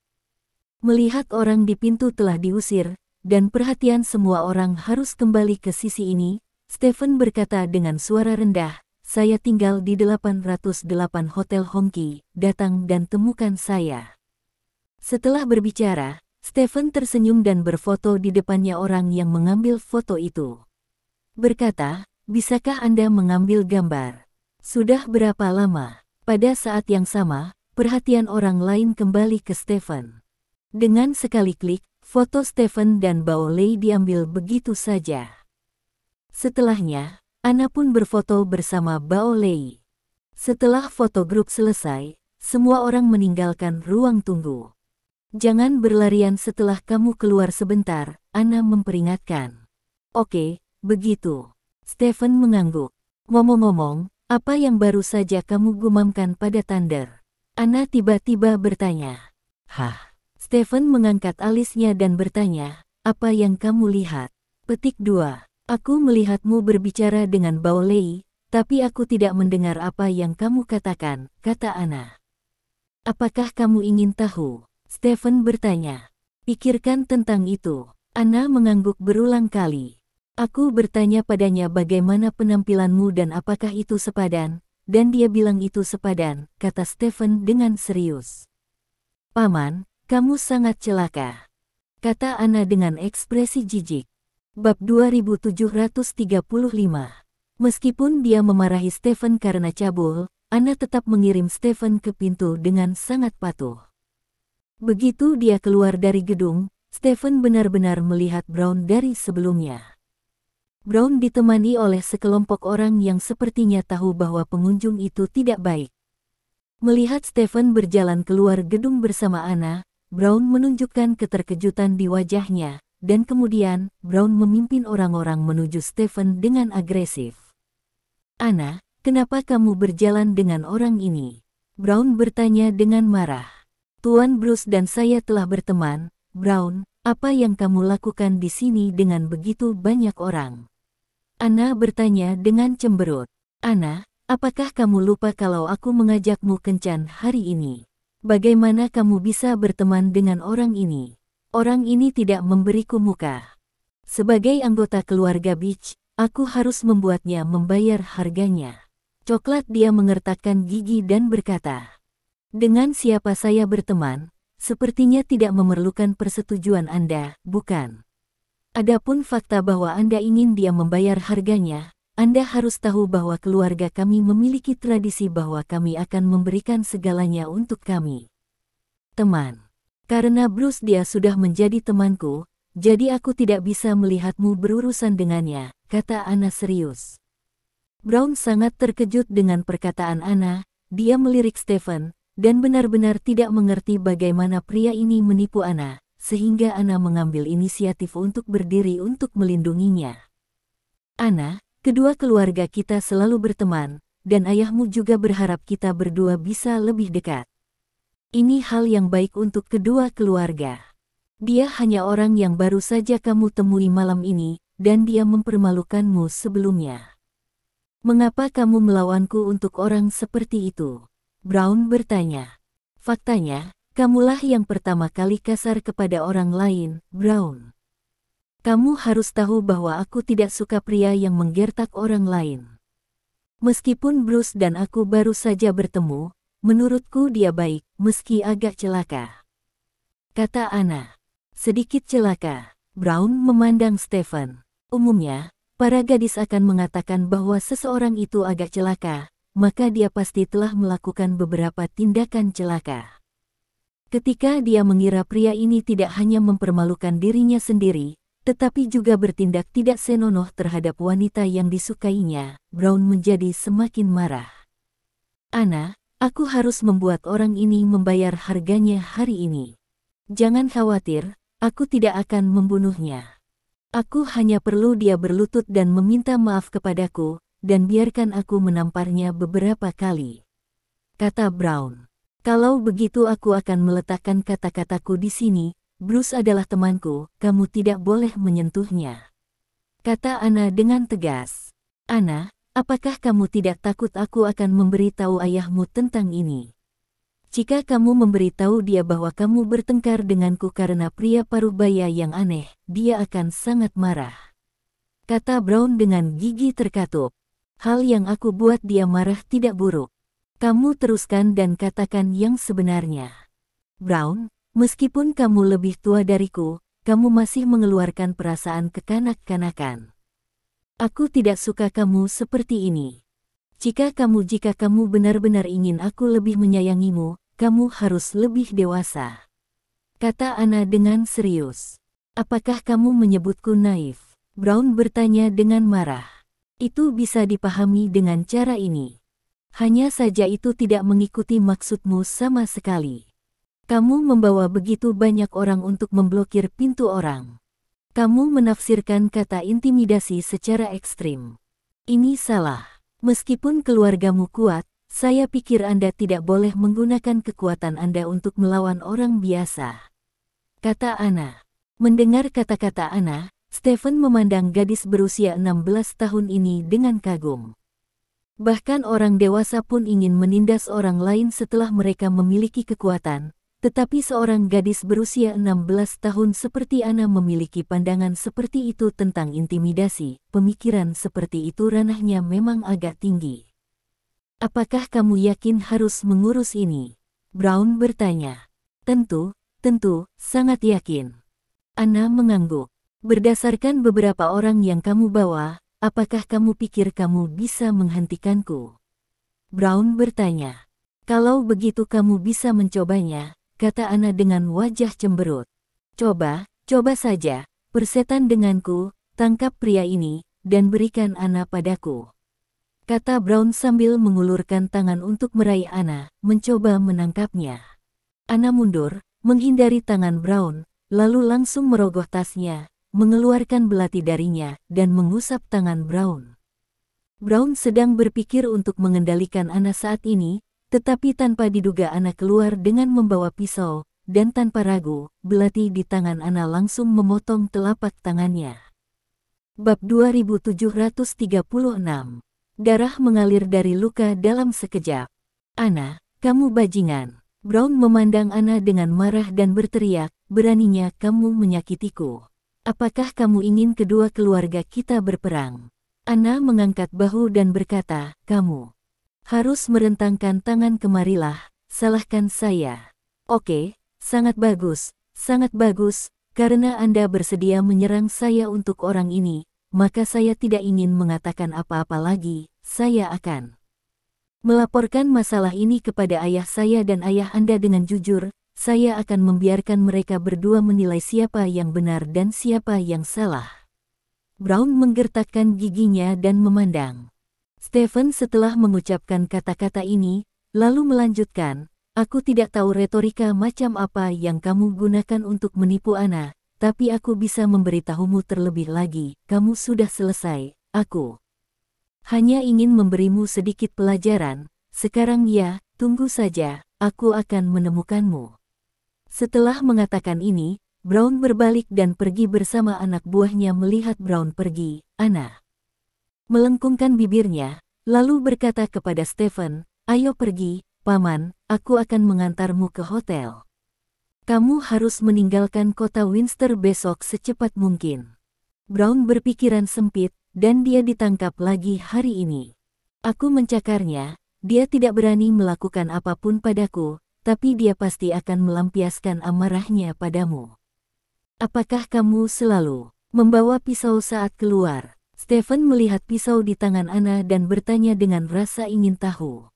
Melihat orang di pintu telah diusir, dan perhatian semua orang harus kembali ke sisi ini, Stephen berkata dengan suara rendah, "Saya tinggal di 808 Hotel Hongki, datang dan temukan saya." Setelah berbicara, Stephen tersenyum dan berfoto di depannya orang yang mengambil foto itu. Berkata, "Bisakah Anda mengambil gambar? Sudah berapa lama?" Pada saat yang sama, perhatian orang lain kembali ke Stephen. Dengan sekali klik, foto Stephen dan Bao Lei diambil begitu saja. Setelahnya, Ana pun berfoto bersama Bao Lei. Setelah foto grup selesai, semua orang meninggalkan ruang tunggu. "Jangan berlarian setelah kamu keluar sebentar," Ana memperingatkan. "Oke, begitu." Stephen mengangguk. "Ngomong-ngomong, apa yang baru saja kamu gumamkan pada Thunder?" Ana tiba-tiba bertanya. "Hah?" Stephen mengangkat alisnya dan bertanya, "Apa yang kamu lihat?" Petik 2. "Aku melihatmu berbicara dengan Bao Lei, tapi aku tidak mendengar apa yang kamu katakan," kata Ana. "Apakah kamu ingin tahu?" Stephen bertanya. "Pikirkan tentang itu." Ana mengangguk berulang kali. "Aku bertanya padanya bagaimana penampilanmu dan apakah itu sepadan, dan dia bilang itu sepadan," kata Stephen dengan serius. "Paman, kamu sangat celaka," kata Ana dengan ekspresi jijik. Bab 2735. Meskipun dia memarahi Stephen karena cabul, Ana tetap mengirim Stephen ke pintu dengan sangat patuh. Begitu dia keluar dari gedung, Stephen benar-benar melihat Brown dari sebelumnya. Brown ditemani oleh sekelompok orang yang sepertinya tahu bahwa pengunjung itu tidak baik. Melihat Stephen berjalan keluar gedung bersama Ana, Brown menunjukkan keterkejutan di wajahnya, dan kemudian Brown memimpin orang-orang menuju Stephen dengan agresif. "Ana, kenapa kamu berjalan dengan orang ini?" Brown bertanya dengan marah. "Tuan Bruce dan saya telah berteman." "Brown, apa yang kamu lakukan di sini dengan begitu banyak orang?" Ana bertanya dengan cemberut. "Ana, apakah kamu lupa kalau aku mengajakmu kencan hari ini? Bagaimana kamu bisa berteman dengan orang ini? Orang ini tidak memberiku muka. Sebagai anggota keluarga Beach, aku harus membuatnya membayar harganya." Coklat dia mengertakkan gigi dan berkata, "Dengan siapa saya berteman, sepertinya tidak memerlukan persetujuan Anda, bukan? Adapun fakta bahwa Anda ingin dia membayar harganya, Anda harus tahu bahwa keluarga kami memiliki tradisi bahwa kami akan memberikan segalanya untuk kami. Teman. Karena Bruce dia sudah menjadi temanku, jadi aku tidak bisa melihatmu berurusan dengannya," kata Ana serius. Brown sangat terkejut dengan perkataan Ana, dia melirik Stephen, dan benar-benar tidak mengerti bagaimana pria ini menipu Ana, sehingga Ana mengambil inisiatif untuk berdiri untuk melindunginya. "Ana, kedua keluarga kita selalu berteman, dan ayahmu juga berharap kita berdua bisa lebih dekat. Ini hal yang baik untuk kedua keluarga. Dia hanya orang yang baru saja kamu temui malam ini, dan dia mempermalukanmu sebelumnya. Mengapa kamu melawanku untuk orang seperti itu?" Brown bertanya. "Faktanya, kamulah yang pertama kali kasar kepada orang lain, Brown. Kamu harus tahu bahwa aku tidak suka pria yang menggertak orang lain. Meskipun Bruce dan aku baru saja bertemu, menurutku dia baik, meski agak celaka," kata Ana. "Sedikit celaka." Brown memandang Stephen. Umumnya, para gadis akan mengatakan bahwa seseorang itu agak celaka, maka dia pasti telah melakukan beberapa tindakan celaka. Ketika dia mengira pria ini tidak hanya mempermalukan dirinya sendiri, tetapi juga bertindak tidak senonoh terhadap wanita yang disukainya, Brown menjadi semakin marah. "Ana, aku harus membuat orang ini membayar harganya hari ini. Jangan khawatir, aku tidak akan membunuhnya. Aku hanya perlu dia berlutut dan meminta maaf kepadaku, dan biarkan aku menamparnya beberapa kali," kata Brown. "Kalau begitu aku akan meletakkan kata-kataku di sini. Bruce adalah temanku, kamu tidak boleh menyentuhnya," kata Anna dengan tegas. "Anna, apakah kamu tidak takut aku akan memberitahu ayahmu tentang ini? Jika kamu memberitahu dia bahwa kamu bertengkar denganku karena pria parubaya yang aneh, dia akan sangat marah," kata Brown dengan gigi terkatup. "Hal yang aku buat dia marah tidak buruk. Kamu teruskan dan katakan yang sebenarnya." "Brown, meskipun kamu lebih tua dariku, kamu masih mengeluarkan perasaan kekanak-kanakan. Aku tidak suka kamu seperti ini. Jika kamu benar-benar ingin aku lebih menyayangimu, kamu harus lebih dewasa," kata Anna dengan serius. "Apakah kamu menyebutku naif?" Brown bertanya dengan marah. "Itu bisa dipahami dengan cara ini. Hanya saja itu tidak mengikuti maksudmu sama sekali. Kamu membawa begitu banyak orang untuk memblokir pintu orang. Kamu menafsirkan kata intimidasi secara ekstrim. Ini salah. Meskipun keluargamu kuat, saya pikir Anda tidak boleh menggunakan kekuatan Anda untuk melawan orang biasa," kata Anna. Mendengar kata-kata Anna, Stephen memandang gadis berusia 16 tahun ini dengan kagum. Bahkan orang dewasa pun ingin menindas orang lain setelah mereka memiliki kekuatan, tetapi seorang gadis berusia 16 tahun seperti Anna memiliki pandangan seperti itu tentang intimidasi. Pemikiran seperti itu ranahnya memang agak tinggi. "Apakah kamu yakin harus mengurus ini?" Brown bertanya. Tentu, sangat yakin." Anna mengangguk. "Berdasarkan beberapa orang yang kamu bawa, apakah kamu pikir kamu bisa menghentikanku?" Brown bertanya. "Kalau begitu kamu bisa mencobanya," kata Anna dengan wajah cemberut. Coba saja, persetan denganku, tangkap pria ini, dan berikan Anna padaku," kata Brown sambil mengulurkan tangan untuk meraih Anna, mencoba menangkapnya. Anna mundur, menghindari tangan Brown, lalu langsung merogoh tasnya, mengeluarkan belati darinya, dan mengusap tangan Brown. Brown sedang berpikir untuk mengendalikan Anna saat ini, tetapi tanpa diduga Anna keluar dengan membawa pisau, dan tanpa ragu, belati di tangan Anna langsung memotong telapak tangannya. Bab 2736. Darah mengalir dari luka dalam sekejap. "Anna, kamu bajingan." Brown memandang Anna dengan marah dan berteriak, "Beraninya kamu menyakitiku. Apakah kamu ingin kedua keluarga kita berperang?" Anna mengangkat bahu dan berkata, "Kamu harus merentangkan tangan, kemarilah, salahkan saya." "Oke, sangat bagus, karena Anda bersedia menyerang saya untuk orang ini, maka saya tidak ingin mengatakan apa-apa lagi. Saya akan melaporkan masalah ini kepada ayah saya dan ayah Anda dengan jujur. Saya akan membiarkan mereka berdua menilai siapa yang benar dan siapa yang salah." Brown menggertakkan giginya dan memandang Stephen setelah mengucapkan kata-kata ini, lalu melanjutkan, "Aku tidak tahu retorika macam apa yang kamu gunakan untuk menipu Anna, tapi aku bisa memberitahumu terlebih lagi, kamu sudah selesai. Aku hanya ingin memberimu sedikit pelajaran. Sekarang ya, tunggu saja, aku akan menemukanmu." Setelah mengatakan ini, Brown berbalik dan pergi bersama anak buahnya. Melihat Brown pergi, Anna melengkungkan bibirnya, lalu berkata kepada Stephen, "Ayo pergi, Paman, aku akan mengantarmu ke hotel. Kamu harus meninggalkan kota Windsor besok secepat mungkin." Brown berpikiran sempit, dan dia ditangkap lagi hari ini. "Aku mencakarnya, dia tidak berani melakukan apapun padaku, tapi dia pasti akan melampiaskan amarahnya padamu. Apakah kamu selalu membawa pisau saat keluar?" Stephen melihat pisau di tangan Anna dan bertanya dengan rasa ingin tahu.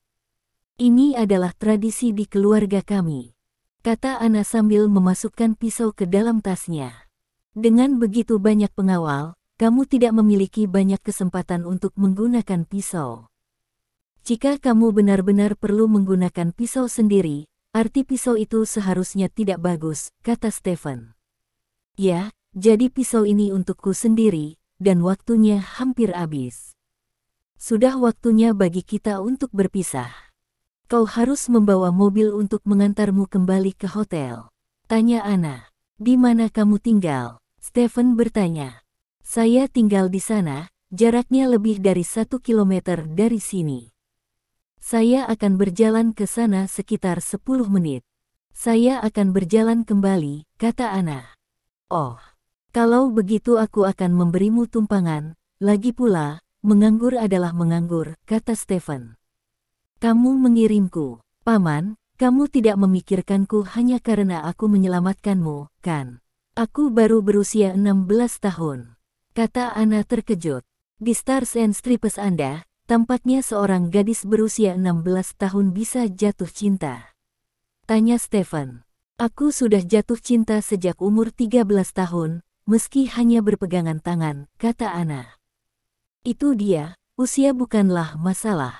"Ini adalah tradisi di keluarga kami," kata Anna sambil memasukkan pisau ke dalam tasnya. "Dengan begitu banyak pengawal, kamu tidak memiliki banyak kesempatan untuk menggunakan pisau. Jika kamu benar-benar perlu menggunakan pisau sendiri, arti pisau itu seharusnya tidak bagus," kata Stephen. "Ya, jadi pisau ini untukku sendiri, dan waktunya hampir habis." Sudah waktunya bagi kita untuk berpisah. Kau harus membawa mobil untuk mengantarmu kembali ke hotel. Tanya Anna. Di mana kamu tinggal? Stephen bertanya. Saya tinggal di sana, jaraknya lebih dari 1 kilometer dari sini. Saya akan berjalan ke sana sekitar 10 menit. Saya akan berjalan kembali, kata Anna. Oh, kalau begitu aku akan memberimu tumpangan. Lagi pula, menganggur adalah menganggur, kata Stephen. Kamu mengirimku, Paman, kamu tidak memikirkanku hanya karena aku menyelamatkanmu, kan? Aku baru berusia 16 tahun, kata Anna terkejut. Di Stars and Stripes Anda, tampaknya seorang gadis berusia 16 tahun bisa jatuh cinta. Tanya Stephen. Aku sudah jatuh cinta sejak umur 13 tahun, meski hanya berpegangan tangan, kata Anna. Itu dia, usia bukanlah masalah.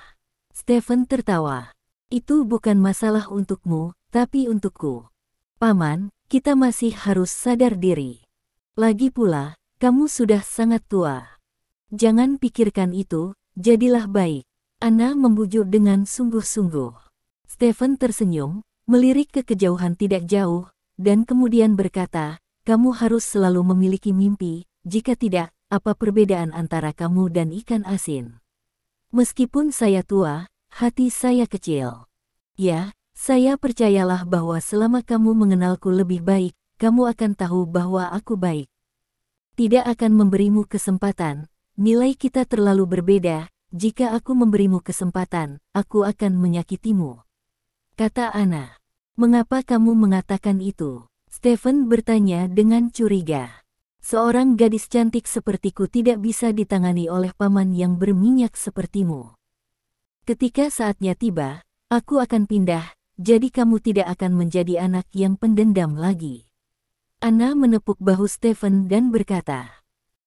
Stephen tertawa. Itu bukan masalah untukmu, tapi untukku. Paman, kita masih harus sadar diri. Lagi pula, kamu sudah sangat tua. Jangan pikirkan itu, jadilah baik. Anna membujuk dengan sungguh-sungguh. Stephen tersenyum, melirik ke kejauhan tidak jauh, dan kemudian berkata, kamu harus selalu memiliki mimpi, jika tidak, apa perbedaan antara kamu dan ikan asin? Meskipun saya tua, hati saya kecil. Ya, saya percayalah bahwa selama kamu mengenalku lebih baik, kamu akan tahu bahwa aku baik. Tidak akan memberimu kesempatan, nilai kita terlalu berbeda, jika aku memberimu kesempatan, aku akan menyakitimu. Kata Anna. Mengapa kamu mengatakan itu? Stephen bertanya dengan curiga. Seorang gadis cantik sepertiku tidak bisa ditangani oleh paman yang berminyak sepertimu. Ketika saatnya tiba, aku akan pindah, jadi kamu tidak akan menjadi anak yang pendendam lagi. Anna menepuk bahu Stephen dan berkata,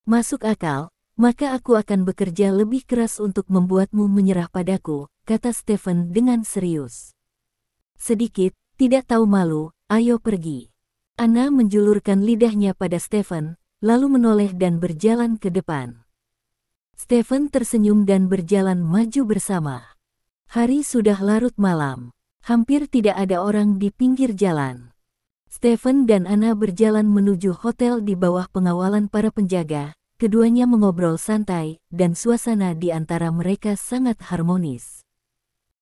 masuk akal, maka aku akan bekerja lebih keras untuk membuatmu menyerah padaku, kata Stephen dengan serius. Sedikit, tidak tahu malu, ayo pergi. Anna menjulurkan lidahnya pada Stephen, lalu menoleh dan berjalan ke depan. Stephen tersenyum dan berjalan maju bersama. Hari sudah larut malam. Hampir tidak ada orang di pinggir jalan. Stephen dan Anna berjalan menuju hotel di bawah pengawalan para penjaga. Keduanya mengobrol santai, dan suasana di antara mereka sangat harmonis.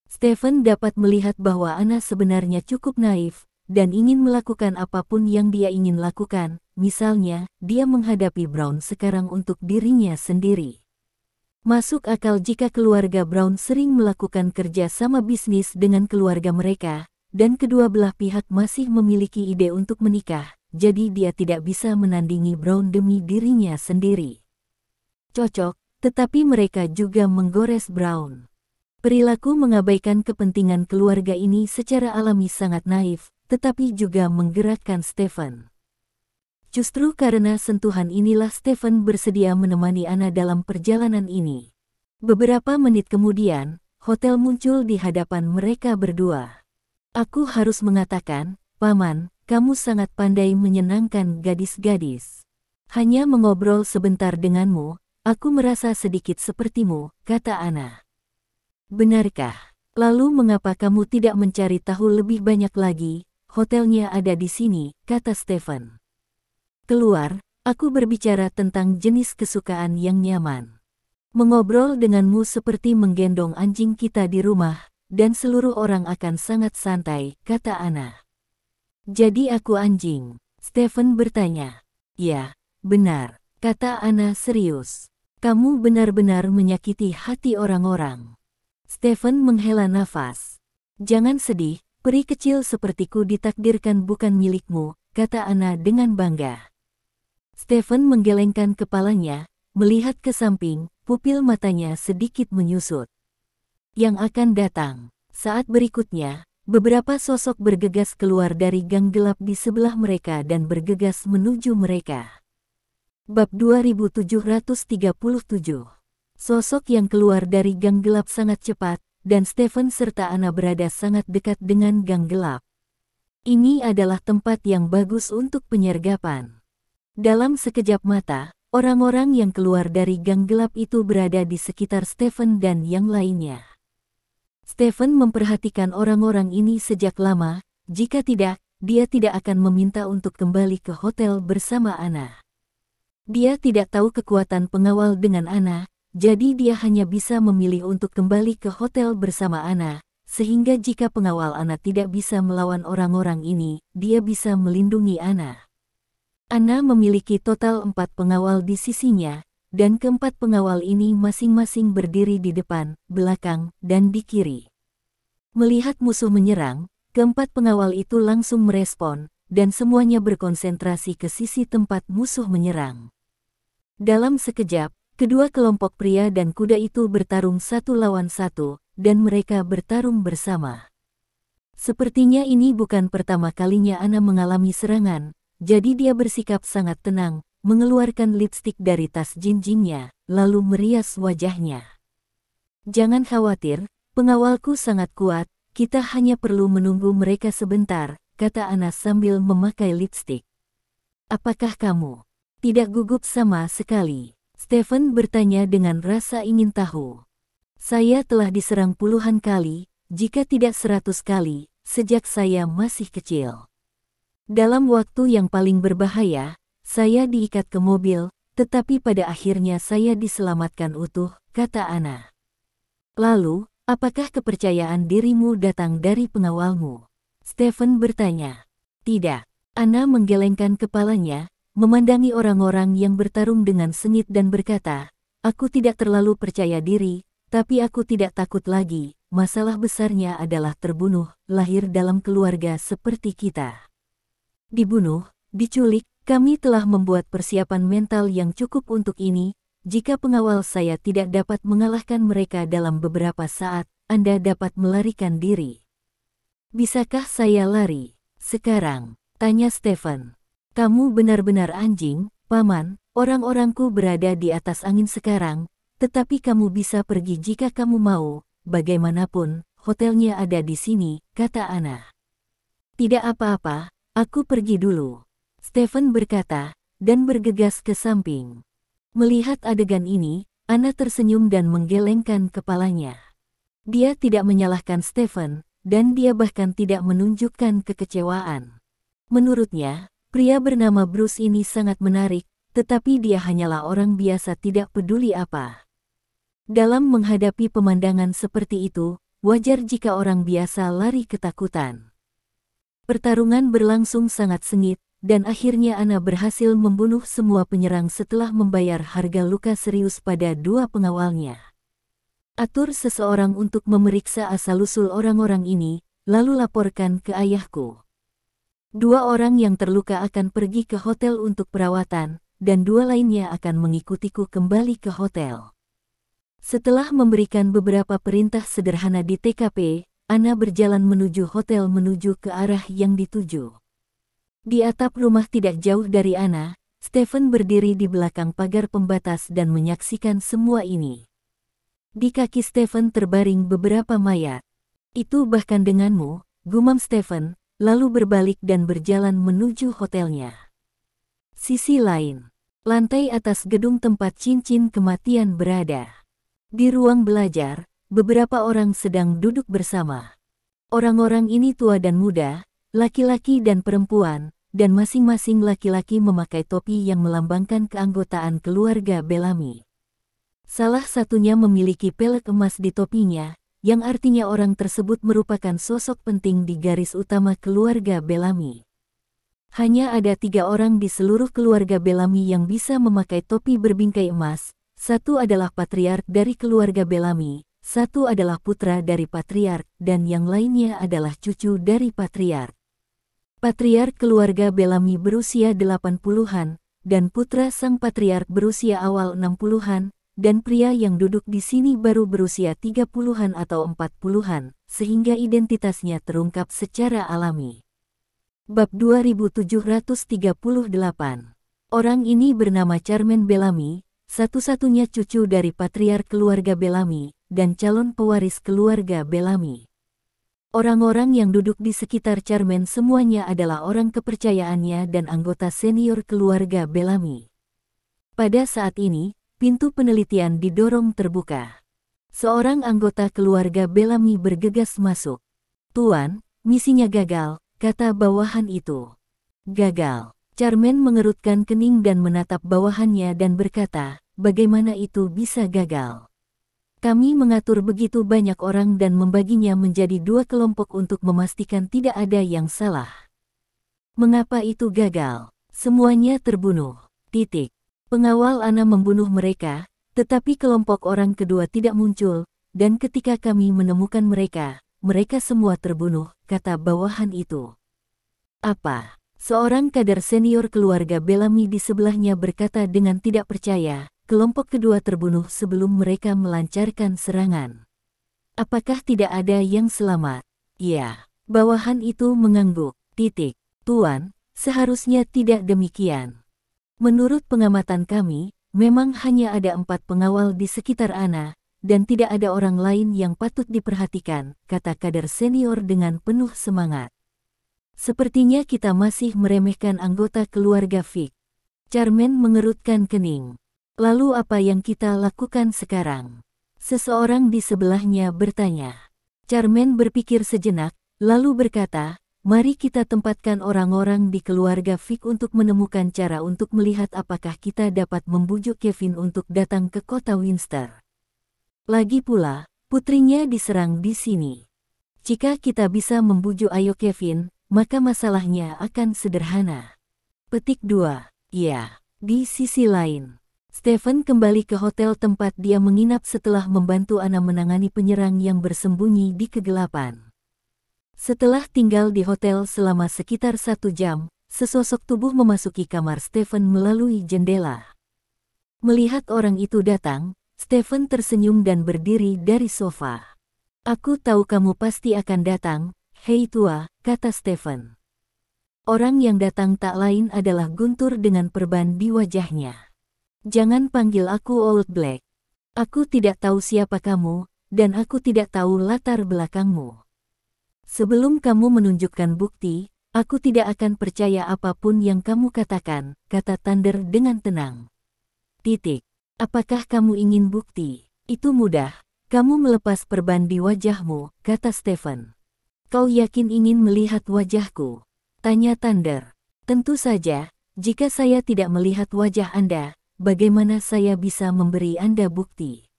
Stephen dapat melihat bahwa Anna sebenarnya cukup naif, dan ingin melakukan apapun yang dia ingin lakukan, misalnya, dia menghadapi Brown sekarang untuk dirinya sendiri. Masuk akal jika keluarga Brown sering melakukan kerja sama bisnis dengan keluarga mereka, dan kedua belah pihak masih memiliki ide untuk menikah, jadi dia tidak bisa menandingi Brown demi dirinya sendiri. Cocok, tetapi mereka juga menggores Brown. Perilaku mengabaikan kepentingan keluarga ini secara alami sangat naif, tetapi juga menggerakkan Stephen. Justru karena sentuhan inilah Stephen bersedia menemani Anna dalam perjalanan ini. Beberapa menit kemudian, hotel muncul di hadapan mereka berdua. Aku harus mengatakan, Paman, kamu sangat pandai menyenangkan gadis-gadis. Hanya mengobrol sebentar denganmu, aku merasa sedikit sepertimu, kata Anna. Benarkah? Lalu mengapa kamu tidak mencari tahu lebih banyak lagi? Hotelnya ada di sini, kata Stephen. Keluar, aku berbicara tentang jenis kesukaan yang nyaman. Mengobrol denganmu seperti menggendong anjing kita di rumah, dan seluruh orang akan sangat santai, kata Anna. Jadi aku anjing? Stephen bertanya. Ya, benar, kata Anna serius. Kamu benar-benar menyakiti hati orang-orang. Stephen menghela nafas. Jangan sedih, peri kecil sepertiku ditakdirkan bukan milikmu, kata Anna dengan bangga. Stephen menggelengkan kepalanya, melihat ke samping, pupil matanya sedikit menyusut. Yang akan datang. Saat berikutnya, beberapa sosok bergegas keluar dari gang gelap di sebelah mereka dan bergegas menuju mereka. Bab 2737. Sosok yang keluar dari gang gelap sangat cepat, dan Stephen serta Anna berada sangat dekat dengan gang gelap. Ini adalah tempat yang bagus untuk penyergapan. Dalam sekejap mata, Orang-orang yang keluar dari gang gelap itu berada di sekitar Stephen dan yang lainnya. Stephen memperhatikan orang-orang ini sejak lama, jika tidak, dia tidak akan meminta untuk kembali ke hotel bersama Anna. Dia tidak tahu kekuatan pengawal dengan Anna, jadi dia hanya bisa memilih untuk kembali ke hotel bersama Anna, sehingga jika pengawal Anna tidak bisa melawan orang-orang ini, dia bisa melindungi Anna. Anna memiliki total 4 pengawal di sisinya, dan keempat pengawal ini masing-masing berdiri di depan, belakang, dan di kiri. Melihat musuh menyerang, keempat pengawal itu langsung merespon, dan semuanya berkonsentrasi ke sisi tempat musuh menyerang. Dalam sekejap, kedua kelompok pria dan kuda itu bertarung satu lawan satu, dan mereka bertarung bersama. Sepertinya ini bukan pertama kalinya Anna mengalami serangan, jadi dia bersikap sangat tenang, mengeluarkan lipstik dari tas jinjingnya, lalu merias wajahnya. Jangan khawatir, pengawalku sangat kuat, kita hanya perlu menunggu mereka sebentar, kata Anna sambil memakai lipstik. Apakah kamu tidak gugup sama sekali? Stephen bertanya dengan rasa ingin tahu. Saya telah diserang puluhan kali, jika tidak 100 kali, sejak saya masih kecil. Dalam waktu yang paling berbahaya, saya diikat ke mobil, tetapi pada akhirnya saya diselamatkan utuh, kata Anna. Lalu, apakah kepercayaan dirimu datang dari pengawalmu? Stephen bertanya. Tidak. Anna menggelengkan kepalanya, memandangi orang-orang yang bertarung dengan sengit dan berkata, aku tidak terlalu percaya diri, tapi aku tidak takut lagi, masalah besarnya adalah terbunuh, lahir dalam keluarga seperti kita. Dibunuh, diculik, kami telah membuat persiapan mental yang cukup untuk ini. Jika pengawal saya tidak dapat mengalahkan mereka dalam beberapa saat, Anda dapat melarikan diri. Bisakah saya lari sekarang? Tanya Stephen. Kamu benar-benar anjing, Paman, orang-orangku berada di atas angin sekarang, tetapi kamu bisa pergi jika kamu mau, bagaimanapun, hotelnya ada di sini, kata Anna. Tidak apa-apa. Aku pergi dulu, Stephen berkata, dan bergegas ke samping. Melihat adegan ini, Anna tersenyum dan menggelengkan kepalanya. Dia tidak menyalahkan Stephen, dan dia bahkan tidak menunjukkan kekecewaan. Menurutnya, pria bernama Bruce ini sangat menarik, tetapi dia hanyalah orang biasa tidak peduli apa. Dalam menghadapi pemandangan seperti itu, wajar jika orang biasa lari ketakutan. Pertarungan berlangsung sangat sengit, dan akhirnya Anna berhasil membunuh semua penyerang setelah membayar harga luka serius pada dua pengawalnya. Atur seseorang untuk memeriksa asal-usul orang-orang ini, lalu laporkan ke ayahku. 2 orang yang terluka akan pergi ke hotel untuk perawatan, dan 2 lainnya akan mengikutiku kembali ke hotel. Setelah memberikan beberapa perintah sederhana di TKP, Anna berjalan menuju hotel menuju ke arah yang dituju. Di atap rumah tidak jauh dari Anna, Stephen berdiri di belakang pagar pembatas dan menyaksikan semua ini. Di kaki Stephen terbaring beberapa mayat. Itu bahkan denganmu, gumam Stephen, lalu berbalik dan berjalan menuju hotelnya. Sisi lain, lantai atas gedung tempat cincin kematian berada. Di ruang belajar, beberapa orang sedang duduk bersama. Orang-orang ini tua dan muda, laki-laki dan perempuan, dan masing-masing laki-laki memakai topi yang melambangkan keanggotaan keluarga Bellamy. Salah satunya memiliki pelek emas di topinya, yang artinya orang tersebut merupakan sosok penting di garis utama keluarga Bellamy. Hanya ada 3 orang di seluruh keluarga Bellamy yang bisa memakai topi berbingkai emas. Satu adalah patriark dari keluarga Bellamy, satu adalah putra dari patriark, dan yang lainnya adalah cucu dari patriark. Patriark keluarga Bellamy berusia 80-an, dan putra sang patriark berusia awal 60-an, dan pria yang duduk di sini baru berusia 30-an atau 40-an, sehingga identitasnya terungkap secara alami. Bab 2738. Orang ini bernama Charmaine Bellamy, satu-satunya cucu dari patriark keluarga Bellamy, dan calon pewaris keluarga Bellamy. Orang-orang yang duduk di sekitar Charmaine semuanya adalah orang kepercayaannya dan anggota senior keluarga Bellamy. Pada saat ini, pintu penelitian didorong terbuka. Seorang anggota keluarga Bellamy bergegas masuk. "Tuan, misinya gagal," kata bawahan itu. "Gagal?" Charmaine mengerutkan kening dan menatap bawahannya dan berkata, "Bagaimana itu bisa gagal? Kami mengatur begitu banyak orang dan membaginya menjadi 2 kelompok untuk memastikan tidak ada yang salah. Mengapa itu gagal? Semuanya terbunuh. Titik. Pengawal Ana membunuh mereka, tetapi kelompok orang kedua tidak muncul, dan ketika kami menemukan mereka, mereka semua terbunuh," kata bawahan itu. "Apa?" Seorang kader senior keluarga Bellamy di sebelahnya berkata dengan tidak percaya, "Kelompok kedua terbunuh sebelum mereka melancarkan serangan. Apakah tidak ada yang selamat?" "Ya." Bawahan itu mengangguk. Titik. "Tuan, seharusnya tidak demikian. Menurut pengamatan kami, memang hanya ada 4 pengawal di sekitar Ana, dan tidak ada orang lain yang patut diperhatikan," kata kader senior dengan penuh semangat. "Sepertinya kita masih meremehkan anggota keluarga Vic." Charmaine mengerutkan kening. "Lalu apa yang kita lakukan sekarang?" Seseorang di sebelahnya bertanya. Charmaine berpikir sejenak, lalu berkata, "Mari kita tempatkan orang-orang di keluarga Vic untuk menemukan cara untuk melihat apakah kita dapat membujuk Kevin untuk datang ke kota Winster. Lagi pula, putrinya diserang di sini. Jika kita bisa membujuk Ayo Kevin, maka masalahnya akan sederhana." Petik 2. Ya. Di sisi lain, Stephen kembali ke hotel tempat dia menginap setelah membantu Ana menangani penyerang yang bersembunyi di kegelapan. Setelah tinggal di hotel selama sekitar 1 jam, sesosok tubuh memasuki kamar Stephen melalui jendela. Melihat orang itu datang, Stephen tersenyum dan berdiri dari sofa. "Aku tahu kamu pasti akan datang, hei tua," kata Stephen. Orang yang datang tak lain adalah Guntur dengan perban di wajahnya. "Jangan panggil aku Old Black. Aku tidak tahu siapa kamu, dan aku tidak tahu latar belakangmu. Sebelum kamu menunjukkan bukti, aku tidak akan percaya apapun yang kamu katakan," kata Thunder dengan tenang. Titik. "Apakah kamu ingin bukti? Itu mudah. Kamu melepas perban di wajahmu," kata Stephen. "Kau yakin ingin melihat wajahku?" tanya Thunder. "Tentu saja, jika saya tidak melihat wajah Anda, bagaimana saya bisa memberi Anda bukti?"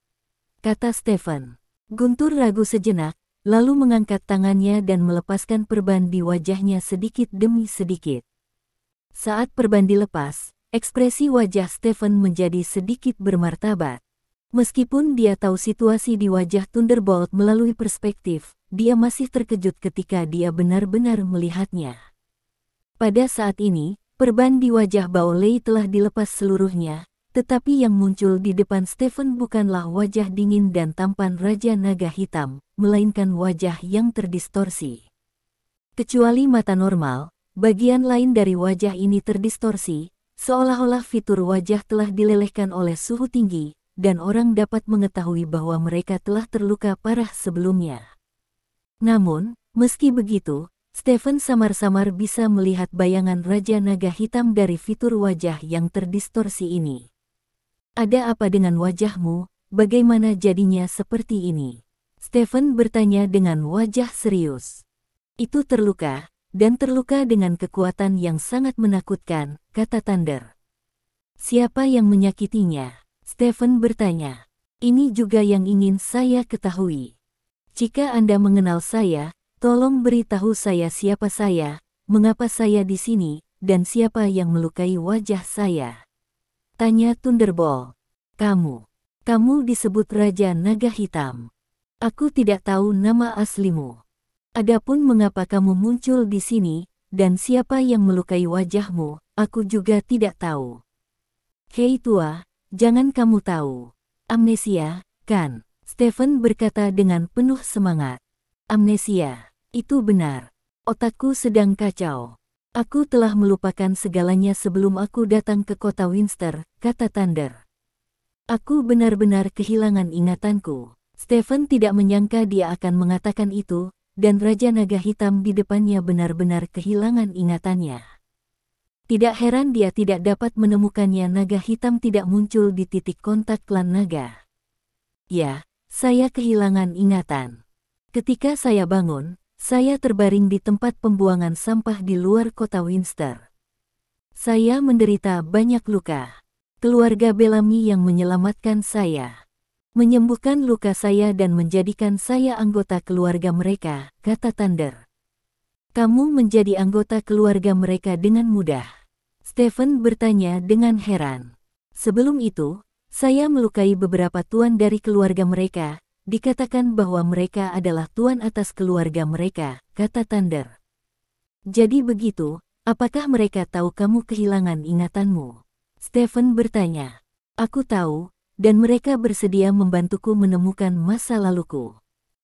kata Stephen. Guntur ragu sejenak, lalu mengangkat tangannya dan melepaskan perban di wajahnya sedikit demi sedikit. Saat perban dilepas, ekspresi wajah Stephen menjadi sedikit bermartabat. Meskipun dia tahu situasi di wajah Thunderbolt melalui perspektif, dia masih terkejut ketika dia benar-benar melihatnya. Pada saat ini, perban di wajah Bao Lei telah dilepas seluruhnya, tetapi yang muncul di depan Stephen bukanlah wajah dingin dan tampan Raja Naga Hitam, melainkan wajah yang terdistorsi. Kecuali mata normal, bagian lain dari wajah ini terdistorsi, seolah-olah fitur wajah telah dilelehkan oleh suhu tinggi, dan orang dapat mengetahui bahwa mereka telah terluka parah sebelumnya. Namun, meski begitu, Stephen samar-samar bisa melihat bayangan Raja Naga Hitam dari fitur wajah yang terdistorsi ini. "Ada apa dengan wajahmu? Bagaimana jadinya seperti ini?" Stephen bertanya dengan wajah serius. "Itu terluka, dan terluka dengan kekuatan yang sangat menakutkan," kata Thunder. "Siapa yang menyakitinya?" Stephen bertanya. "Ini juga yang ingin saya ketahui. Jika Anda mengenal saya, tolong beritahu saya siapa saya, mengapa saya di sini, dan siapa yang melukai wajah saya," tanya Thunderbolt. Kamu disebut Raja Naga Hitam. Aku tidak tahu nama aslimu. Adapun mengapa kamu muncul di sini, dan siapa yang melukai wajahmu, aku juga tidak tahu." "Hei tua, jangan kamu tahu. Amnesia, kan?" Stephen berkata dengan penuh semangat. "Amnesia, itu benar. Otakku sedang kacau. Aku telah melupakan segalanya sebelum aku datang ke kota Winster," kata Thunder. "Aku benar-benar kehilangan ingatanku." Stephen tidak menyangka dia akan mengatakan itu, dan Raja Naga Hitam di depannya benar-benar kehilangan ingatannya. Tidak heran dia tidak dapat menemukannya. Naga hitam tidak muncul di titik kontak klan naga. Ya, saya kehilangan ingatan. Ketika saya bangun, saya terbaring di tempat pembuangan sampah di luar kota Winster. Saya menderita banyak luka. Keluarga Bellamy yang menyelamatkan saya, menyembuhkan luka saya dan menjadikan saya anggota keluarga mereka, kata Thunder. Kamu menjadi anggota keluarga mereka dengan mudah? Stephen bertanya dengan heran. Sebelum itu, saya melukai beberapa tuan dari keluarga mereka. Dikatakan bahwa mereka adalah tuan atas keluarga mereka, kata Thunder. Jadi begitu, apakah mereka tahu kamu kehilangan ingatanmu? Stephen bertanya. Aku tahu, dan mereka bersedia membantuku menemukan masa laluku.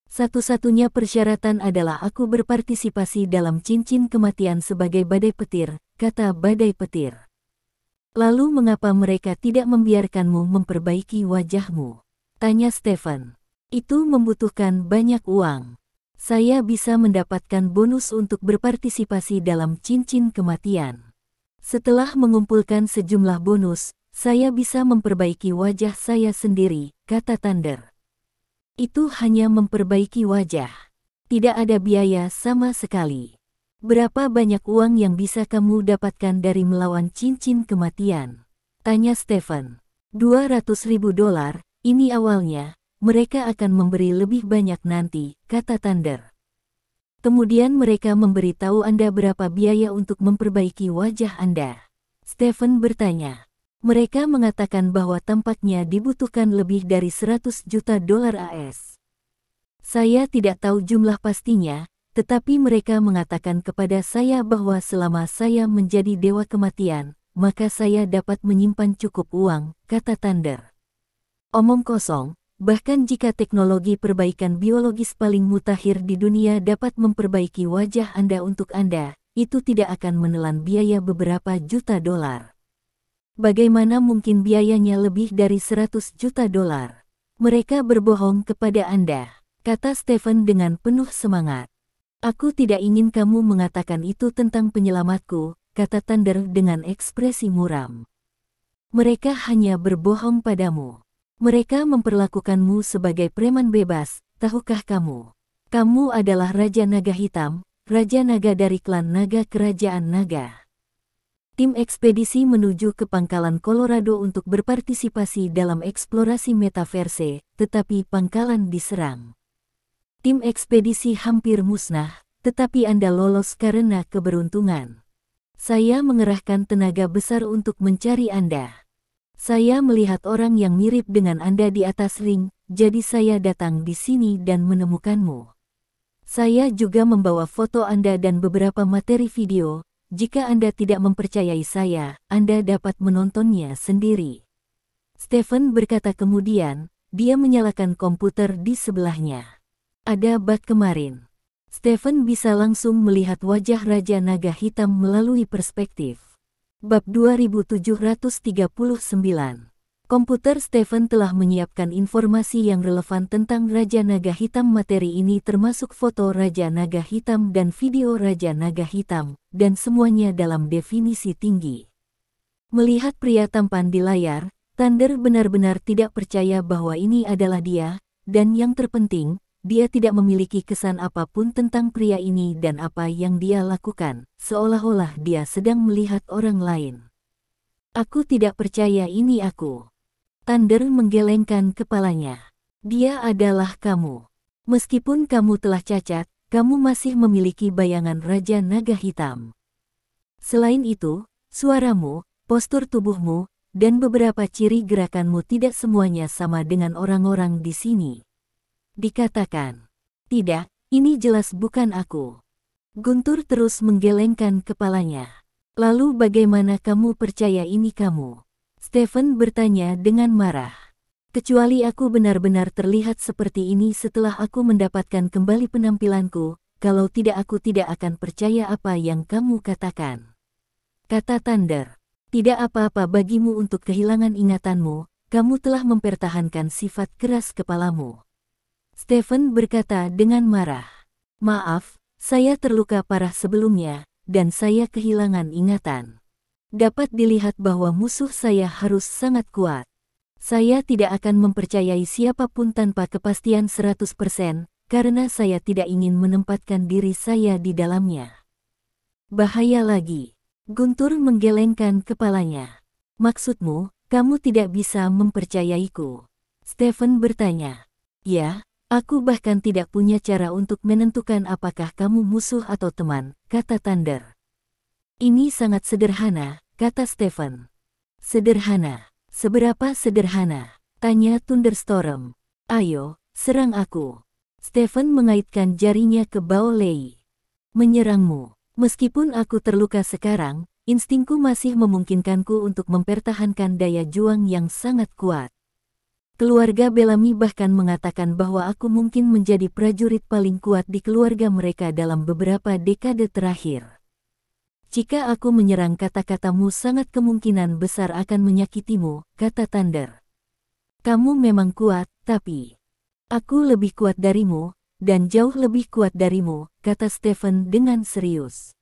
Satu-satunya persyaratan adalah aku berpartisipasi dalam cincin kematian sebagai badai petir, kata badai petir. Lalu mengapa mereka tidak membiarkanmu memperbaiki wajahmu? Tanya Stephen. Itu membutuhkan banyak uang. Saya bisa mendapatkan bonus untuk berpartisipasi dalam cincin kematian. Setelah mengumpulkan sejumlah bonus, saya bisa memperbaiki wajah saya sendiri, kata Thunder. Itu hanya memperbaiki wajah. Tidak ada biaya sama sekali. Berapa banyak uang yang bisa kamu dapatkan dari melawan cincin kematian? Tanya Stephen. $200.000, ini awalnya. Mereka akan memberi lebih banyak nanti, kata Thunder. Kemudian mereka memberitahu Anda berapa biaya untuk memperbaiki wajah Anda. Stephen bertanya. Mereka mengatakan bahwa tampaknya dibutuhkan lebih dari $100 juta AS. Saya tidak tahu jumlah pastinya, tetapi mereka mengatakan kepada saya bahwa selama saya menjadi dewa kematian, maka saya dapat menyimpan cukup uang, kata Thunder. Omong kosong, bahkan jika teknologi perbaikan biologis paling mutakhir di dunia dapat memperbaiki wajah Anda untuk Anda, itu tidak akan menelan biaya beberapa juta dolar. Bagaimana mungkin biayanya lebih dari $100 juta? Mereka berbohong kepada Anda, kata Stephen dengan penuh semangat. Aku tidak ingin kamu mengatakan itu tentang penyelamatku, kata Thunder dengan ekspresi muram. Mereka hanya berbohong padamu. Mereka memperlakukanmu sebagai preman bebas, tahukah kamu? Kamu adalah Raja Naga Hitam, Raja Naga dari klan Naga Kerajaan Naga. Tim ekspedisi menuju ke pangkalan Colorado untuk berpartisipasi dalam eksplorasi metaverse, tetapi pangkalan diserang. Tim ekspedisi hampir musnah, tetapi Anda lolos karena keberuntungan. Saya mengerahkan tenaga besar untuk mencari Anda. Saya melihat orang yang mirip dengan Anda di atas ring, jadi saya datang di sini dan menemukanmu. Saya juga membawa foto Anda dan beberapa materi video. Jika Anda tidak mempercayai saya, Anda dapat menontonnya sendiri. Stephen berkata kemudian, dia menyalakan komputer di sebelahnya. Ada bug kemarin. Stephen bisa langsung melihat wajah Raja Naga Hitam melalui perspektif. Bab 2739. Komputer Stephen telah menyiapkan informasi yang relevan tentang Raja Naga Hitam. Materi ini termasuk foto Raja Naga Hitam dan video Raja Naga Hitam, dan semuanya dalam definisi tinggi. Melihat pria tampan di layar, Thunder benar-benar tidak percaya bahwa ini adalah dia, dan yang terpenting, dia tidak memiliki kesan apapun tentang pria ini dan apa yang dia lakukan, seolah-olah dia sedang melihat orang lain. Aku tidak percaya ini aku. Thunder menggelengkan kepalanya. Dia adalah kamu. Meskipun kamu telah cacat, kamu masih memiliki bayangan Raja Naga Hitam. Selain itu, suaramu, postur tubuhmu, dan beberapa ciri gerakanmu tidak semuanya sama dengan orang-orang di sini. Dikatakan. Tidak, ini jelas bukan aku. Guntur terus menggelengkan kepalanya. Lalu bagaimana kamu percaya ini kamu? Stephen bertanya dengan marah. Kecuali aku benar-benar terlihat seperti ini setelah aku mendapatkan kembali penampilanku, kalau tidak aku tidak akan percaya apa yang kamu katakan. Kata Thunder. Tidak apa-apa bagimu untuk kehilangan ingatanmu, kamu telah mempertahankan sifat keras kepalamu. Stephen berkata dengan marah. Maaf, saya terluka parah sebelumnya, dan saya kehilangan ingatan. Dapat dilihat bahwa musuh saya harus sangat kuat. Saya tidak akan mempercayai siapapun tanpa kepastian 100%, karena saya tidak ingin menempatkan diri saya di dalamnya. Bahaya lagi. Guntur menggelengkan kepalanya. Maksudmu, kamu tidak bisa mempercayaiku? Stephen bertanya. Ya, aku bahkan tidak punya cara untuk menentukan apakah kamu musuh atau teman, kata Thunder. Ini sangat sederhana, kata Stephen. Sederhana? Seberapa sederhana? Tanya Thunderstorm. Ayo, serang aku. Stephen mengaitkan jarinya ke Bao Lei. Menyerangmu. Meskipun aku terluka sekarang, instingku masih memungkinkanku untuk mempertahankan daya juang yang sangat kuat. Keluarga Bellamy bahkan mengatakan bahwa aku mungkin menjadi prajurit paling kuat di keluarga mereka dalam beberapa dekade terakhir. Jika aku menyerang, kata-katamu sangat kemungkinan besar akan menyakitimu, kata Thunder. Kamu memang kuat, tapi aku lebih kuat darimu, dan jauh lebih kuat darimu, kata Stephen dengan serius.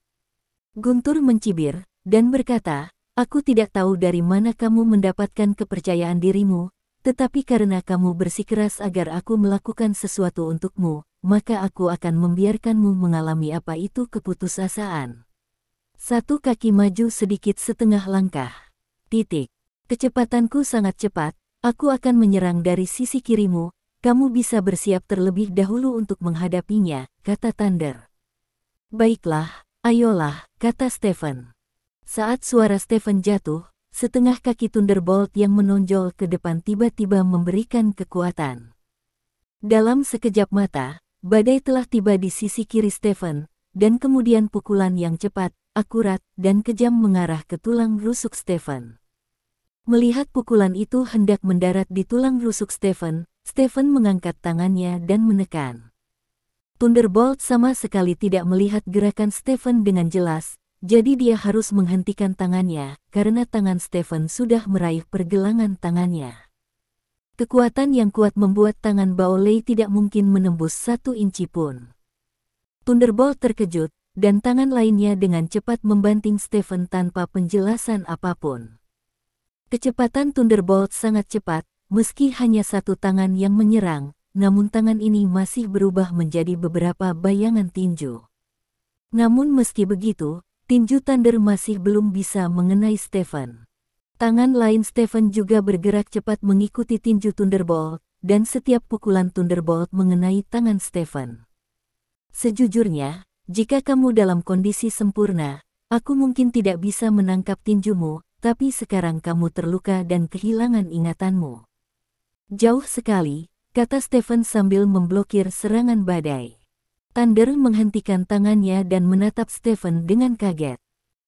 Guntur mencibir, dan berkata, aku tidak tahu dari mana kamu mendapatkan kepercayaan dirimu, tetapi karena kamu bersikeras agar aku melakukan sesuatu untukmu, maka aku akan membiarkanmu mengalami apa itu keputusasaan. Satu kaki maju sedikit setengah langkah. Titik. Kecepatanku sangat cepat, aku akan menyerang dari sisi kirimu, kamu bisa bersiap terlebih dahulu untuk menghadapinya, kata Thunder. Baiklah, ayolah, kata Stephen. Saat suara Stephen jatuh, setengah kaki Thunderbolt yang menonjol ke depan tiba-tiba memberikan kekuatan. Dalam sekejap mata, badai telah tiba di sisi kiri Stephen, dan kemudian pukulan yang cepat, akurat, dan kejam mengarah ke tulang rusuk Stephen. Melihat pukulan itu hendak mendarat di tulang rusuk Stephen, Stephen mengangkat tangannya dan menekan. Thunderbolt sama sekali tidak melihat gerakan Stephen dengan jelas, jadi dia harus menghentikan tangannya, karena tangan Stephen sudah meraih pergelangan tangannya. Kekuatan yang kuat membuat tangan Bao Lei tidak mungkin menembus 1 inci pun. Thunderbolt terkejut, dan tangan lainnya dengan cepat membanting Stephen tanpa penjelasan apapun. Kecepatan Thunderbolt sangat cepat, meski hanya satu tangan yang menyerang, namun tangan ini masih berubah menjadi beberapa bayangan tinju. Namun meski begitu, tinju Thunder masih belum bisa mengenai Stephen. Tangan lain Stephen juga bergerak cepat mengikuti tinju Thunderbolt, dan setiap pukulan Thunderbolt mengenai tangan Stephen. Sejujurnya, jika kamu dalam kondisi sempurna, aku mungkin tidak bisa menangkap tinjumu, tapi sekarang kamu terluka dan kehilangan ingatanmu. Jauh sekali, kata Stephen sambil memblokir serangan badai. Thunder menghentikan tangannya dan menatap Stephen dengan kaget.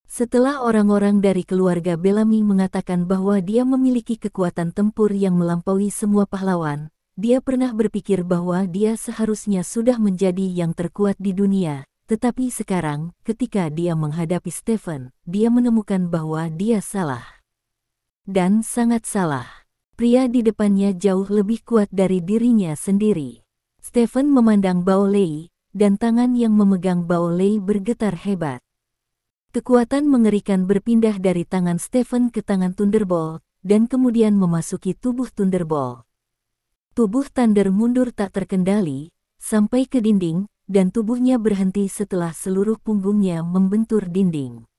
Setelah orang-orang dari keluarga Bellamy mengatakan bahwa dia memiliki kekuatan tempur yang melampaui semua pahlawan, dia pernah berpikir bahwa dia seharusnya sudah menjadi yang terkuat di dunia, tetapi sekarang, ketika dia menghadapi Stephen, dia menemukan bahwa dia salah. Dan sangat salah. Pria di depannya jauh lebih kuat dari dirinya sendiri. Stephen memandang Bao Lei, dan tangan yang memegang Bao Lei bergetar hebat. Kekuatan mengerikan berpindah dari tangan Stephen ke tangan Thunderbolt, dan kemudian memasuki tubuh Thunderbolt. Tubuh Thunder mundur tak terkendali, sampai ke dinding, dan tubuhnya berhenti setelah seluruh punggungnya membentur dinding.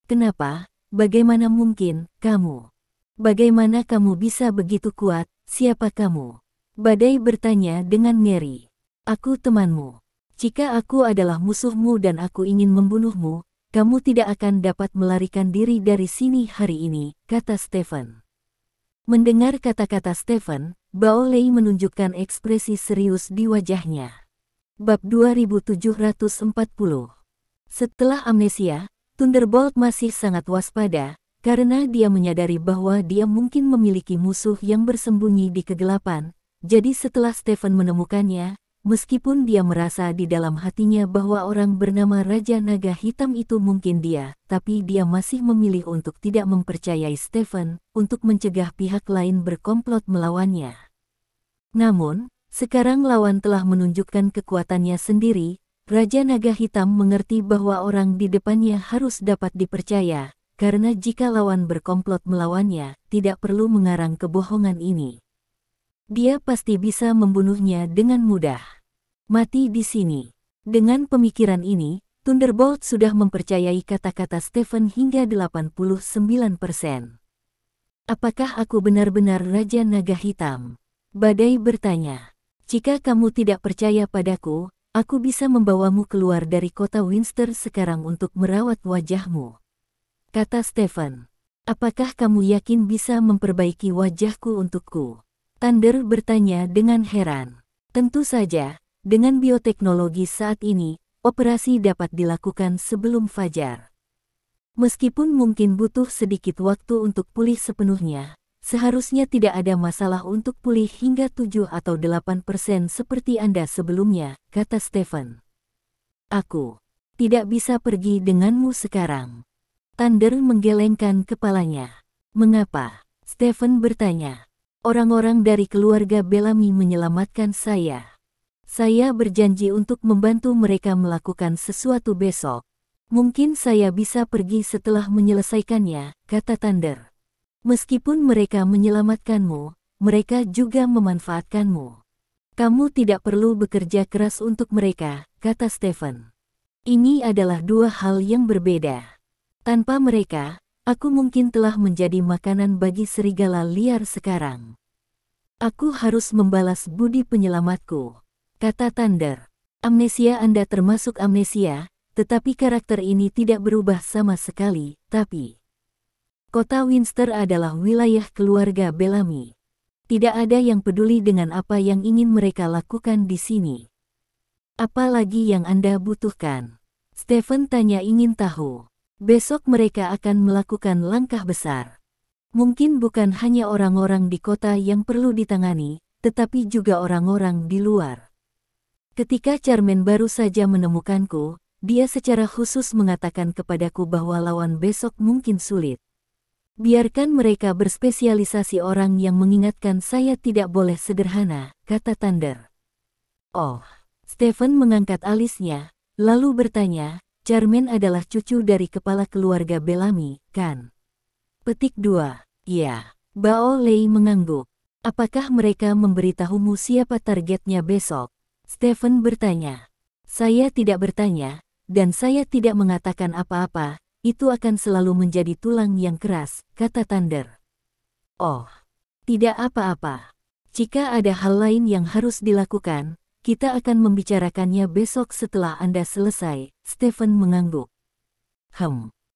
Kenapa? Bagaimana mungkin, kamu? Bagaimana kamu bisa begitu kuat? Siapa kamu? Badai bertanya dengan ngeri. Aku temanmu. Jika aku adalah musuhmu dan aku ingin membunuhmu, kamu tidak akan dapat melarikan diri dari sini hari ini, kata Stephen. Mendengar kata-kata Stephen, Bao Lei menunjukkan ekspresi serius di wajahnya. Bab 2740. Setelah amnesia, Thunderbolt masih sangat waspada, karena dia menyadari bahwa dia mungkin memiliki musuh yang bersembunyi di kegelapan. Jadi setelah Stephen menemukannya, meskipun dia merasa di dalam hatinya bahwa orang bernama Raja Naga Hitam itu mungkin dia, tapi dia masih memilih untuk tidak mempercayai Stephen, untuk mencegah pihak lain berkomplot melawannya. Namun, sekarang lawan telah menunjukkan kekuatannya sendiri. Raja Naga Hitam mengerti bahwa orang di depannya harus dapat dipercaya, karena jika lawan berkomplot melawannya, tidak perlu mengarang kebohongan ini. Dia pasti bisa membunuhnya dengan mudah. Mati di sini. Dengan pemikiran ini, Thunderbolt sudah mempercayai kata-kata Stephen hingga 89%. Apakah aku benar-benar Raja Naga Hitam? Badai bertanya. Jika kamu tidak percaya padaku, aku bisa membawamu keluar dari kota Winster sekarang untuk merawat wajahmu, kata Stephen. Apakah kamu yakin bisa memperbaiki wajahku untukku? Thunder bertanya dengan heran. Tentu saja, dengan bioteknologi saat ini, operasi dapat dilakukan sebelum fajar. Meskipun mungkin butuh sedikit waktu untuk pulih sepenuhnya, seharusnya tidak ada masalah untuk pulih hingga 7 atau 8% seperti Anda sebelumnya, kata Stephen. Aku tidak bisa pergi denganmu sekarang. Thunder menggelengkan kepalanya. Mengapa? Stephen bertanya. Orang-orang dari keluarga Bellamy menyelamatkan saya. Saya berjanji untuk membantu mereka melakukan sesuatu besok. Mungkin saya bisa pergi setelah menyelesaikannya, kata Thunder. Meskipun mereka menyelamatkanmu, mereka juga memanfaatkanmu. Kamu tidak perlu bekerja keras untuk mereka, kata Stephen. Ini adalah dua hal yang berbeda. Tanpa mereka, aku mungkin telah menjadi makanan bagi serigala liar sekarang. Aku harus membalas budi penyelamatku, kata Thunder. Amnesia Anda termasuk amnesia, tetapi karakter ini tidak berubah sama sekali, tapi kota Winster adalah wilayah keluarga Bellamy. Tidak ada yang peduli dengan apa yang ingin mereka lakukan di sini. Apa lagi yang Anda butuhkan? Stephen tanya ingin tahu. Besok mereka akan melakukan langkah besar. Mungkin bukan hanya orang-orang di kota yang perlu ditangani, tetapi juga orang-orang di luar. Ketika Charmaine baru saja menemukanku, dia secara khusus mengatakan kepadaku bahwa lawan besok mungkin sulit. Biarkan mereka berspesialisasi orang yang mengingatkan saya tidak boleh sederhana, kata Thunder. Oh, Stephen mengangkat alisnya, lalu bertanya, Charmaine adalah cucu dari kepala keluarga Bellamy, kan? Petik 2. Ya, Bao Lei mengangguk. Apakah mereka memberitahumu siapa targetnya besok? Stephen bertanya. Saya tidak bertanya, dan saya tidak mengatakan apa-apa. Itu akan selalu menjadi tulang yang keras, kata Thunder. Oh, tidak apa-apa. Jika ada hal lain yang harus dilakukan, kita akan membicarakannya besok setelah Anda selesai, Stephen mengangguk.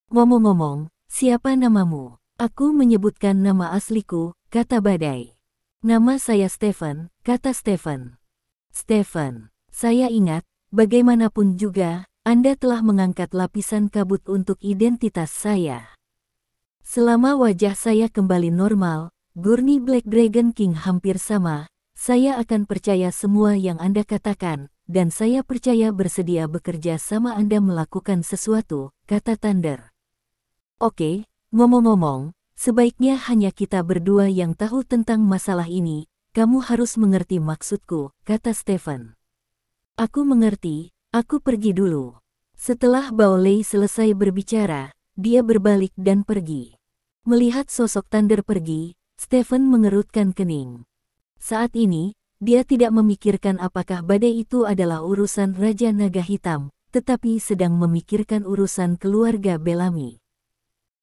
Ngomong-ngomong, siapa namamu? Aku menyebutkan nama asliku, kata Badai. Nama saya Stephen, kata Stephen. Stephen, saya ingat, bagaimanapun juga, Anda telah mengangkat lapisan kabut untuk identitas saya. Selama wajah saya kembali normal, Gurney Black Dragon King hampir sama, saya akan percaya semua yang Anda katakan, dan saya percaya bersedia bekerja sama Anda melakukan sesuatu, kata Thunder. Oke, ngomong-ngomong, sebaiknya hanya kita berdua yang tahu tentang masalah ini, kamu harus mengerti maksudku, kata Stephen. Aku mengerti. Aku pergi dulu. Setelah Bao Lei selesai berbicara, dia berbalik dan pergi. Melihat sosok Thunder pergi, Stephen mengerutkan kening. Saat ini, dia tidak memikirkan apakah badai itu adalah urusan Raja Naga Hitam, tetapi sedang memikirkan urusan keluarga Bellamy.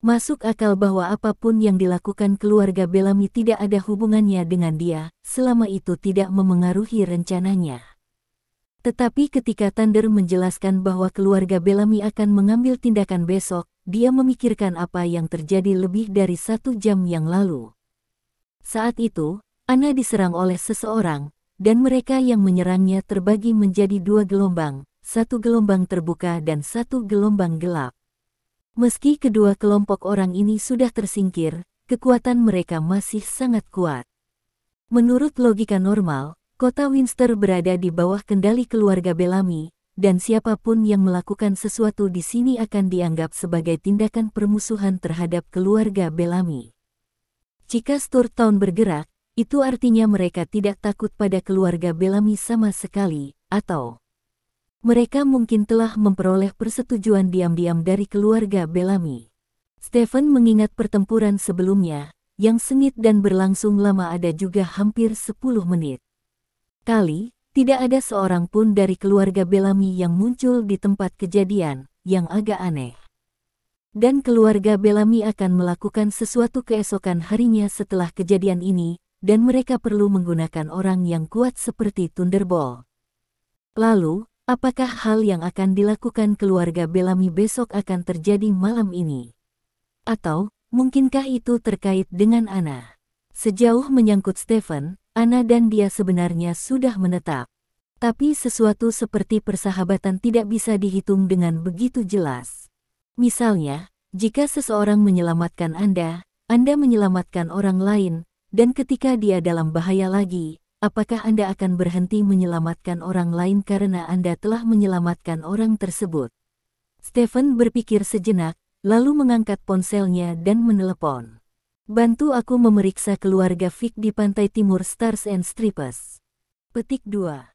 Masuk akal bahwa apapun yang dilakukan keluarga Bellamy tidak ada hubungannya dengan dia, selama itu tidak memengaruhi rencananya. Tetapi ketika Thunder menjelaskan bahwa keluarga Bellamy akan mengambil tindakan besok, dia memikirkan apa yang terjadi lebih dari 1 jam yang lalu. Saat itu, Anna diserang oleh seseorang, dan mereka yang menyerangnya terbagi menjadi 2 gelombang, 1 gelombang terbuka dan 1 gelombang gelap. Meski kedua kelompok orang ini sudah tersingkir, kekuatan mereka masih sangat kuat. Menurut logika normal, kota Winster berada di bawah kendali keluarga Bellamy, dan siapapun yang melakukan sesuatu di sini akan dianggap sebagai tindakan permusuhan terhadap keluarga Bellamy. Jika Sturt Town bergerak, itu artinya mereka tidak takut pada keluarga Bellamy sama sekali, atau mereka mungkin telah memperoleh persetujuan diam-diam dari keluarga Bellamy. Stephen mengingat pertempuran sebelumnya, yang sengit dan berlangsung lama, ada juga hampir 10 menit. Tidak ada seorang pun dari keluarga Bellamy yang muncul di tempat kejadian, yang agak aneh. Dan keluarga Bellamy akan melakukan sesuatu keesokan harinya setelah kejadian ini, dan mereka perlu menggunakan orang yang kuat seperti Thunderbolt. Lalu, apakah hal yang akan dilakukan keluarga Bellamy besok akan terjadi malam ini? Atau, mungkinkah itu terkait dengan Anna? Sejauh menyangkut Stephen, Anna dan dia sebenarnya sudah menetap. Tapi sesuatu seperti persahabatan tidak bisa dihitung dengan begitu jelas. Misalnya, jika seseorang menyelamatkan Anda menyelamatkan orang lain, dan ketika dia dalam bahaya lagi, apakah Anda akan berhenti menyelamatkan orang lain karena Anda telah menyelamatkan orang tersebut? Stephen berpikir sejenak, lalu mengangkat ponselnya dan menelepon. Bantu aku memeriksa keluarga Vic di pantai timur Stars and Stripes. Petik 2.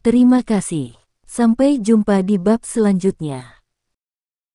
Terima kasih. Sampai jumpa di bab selanjutnya.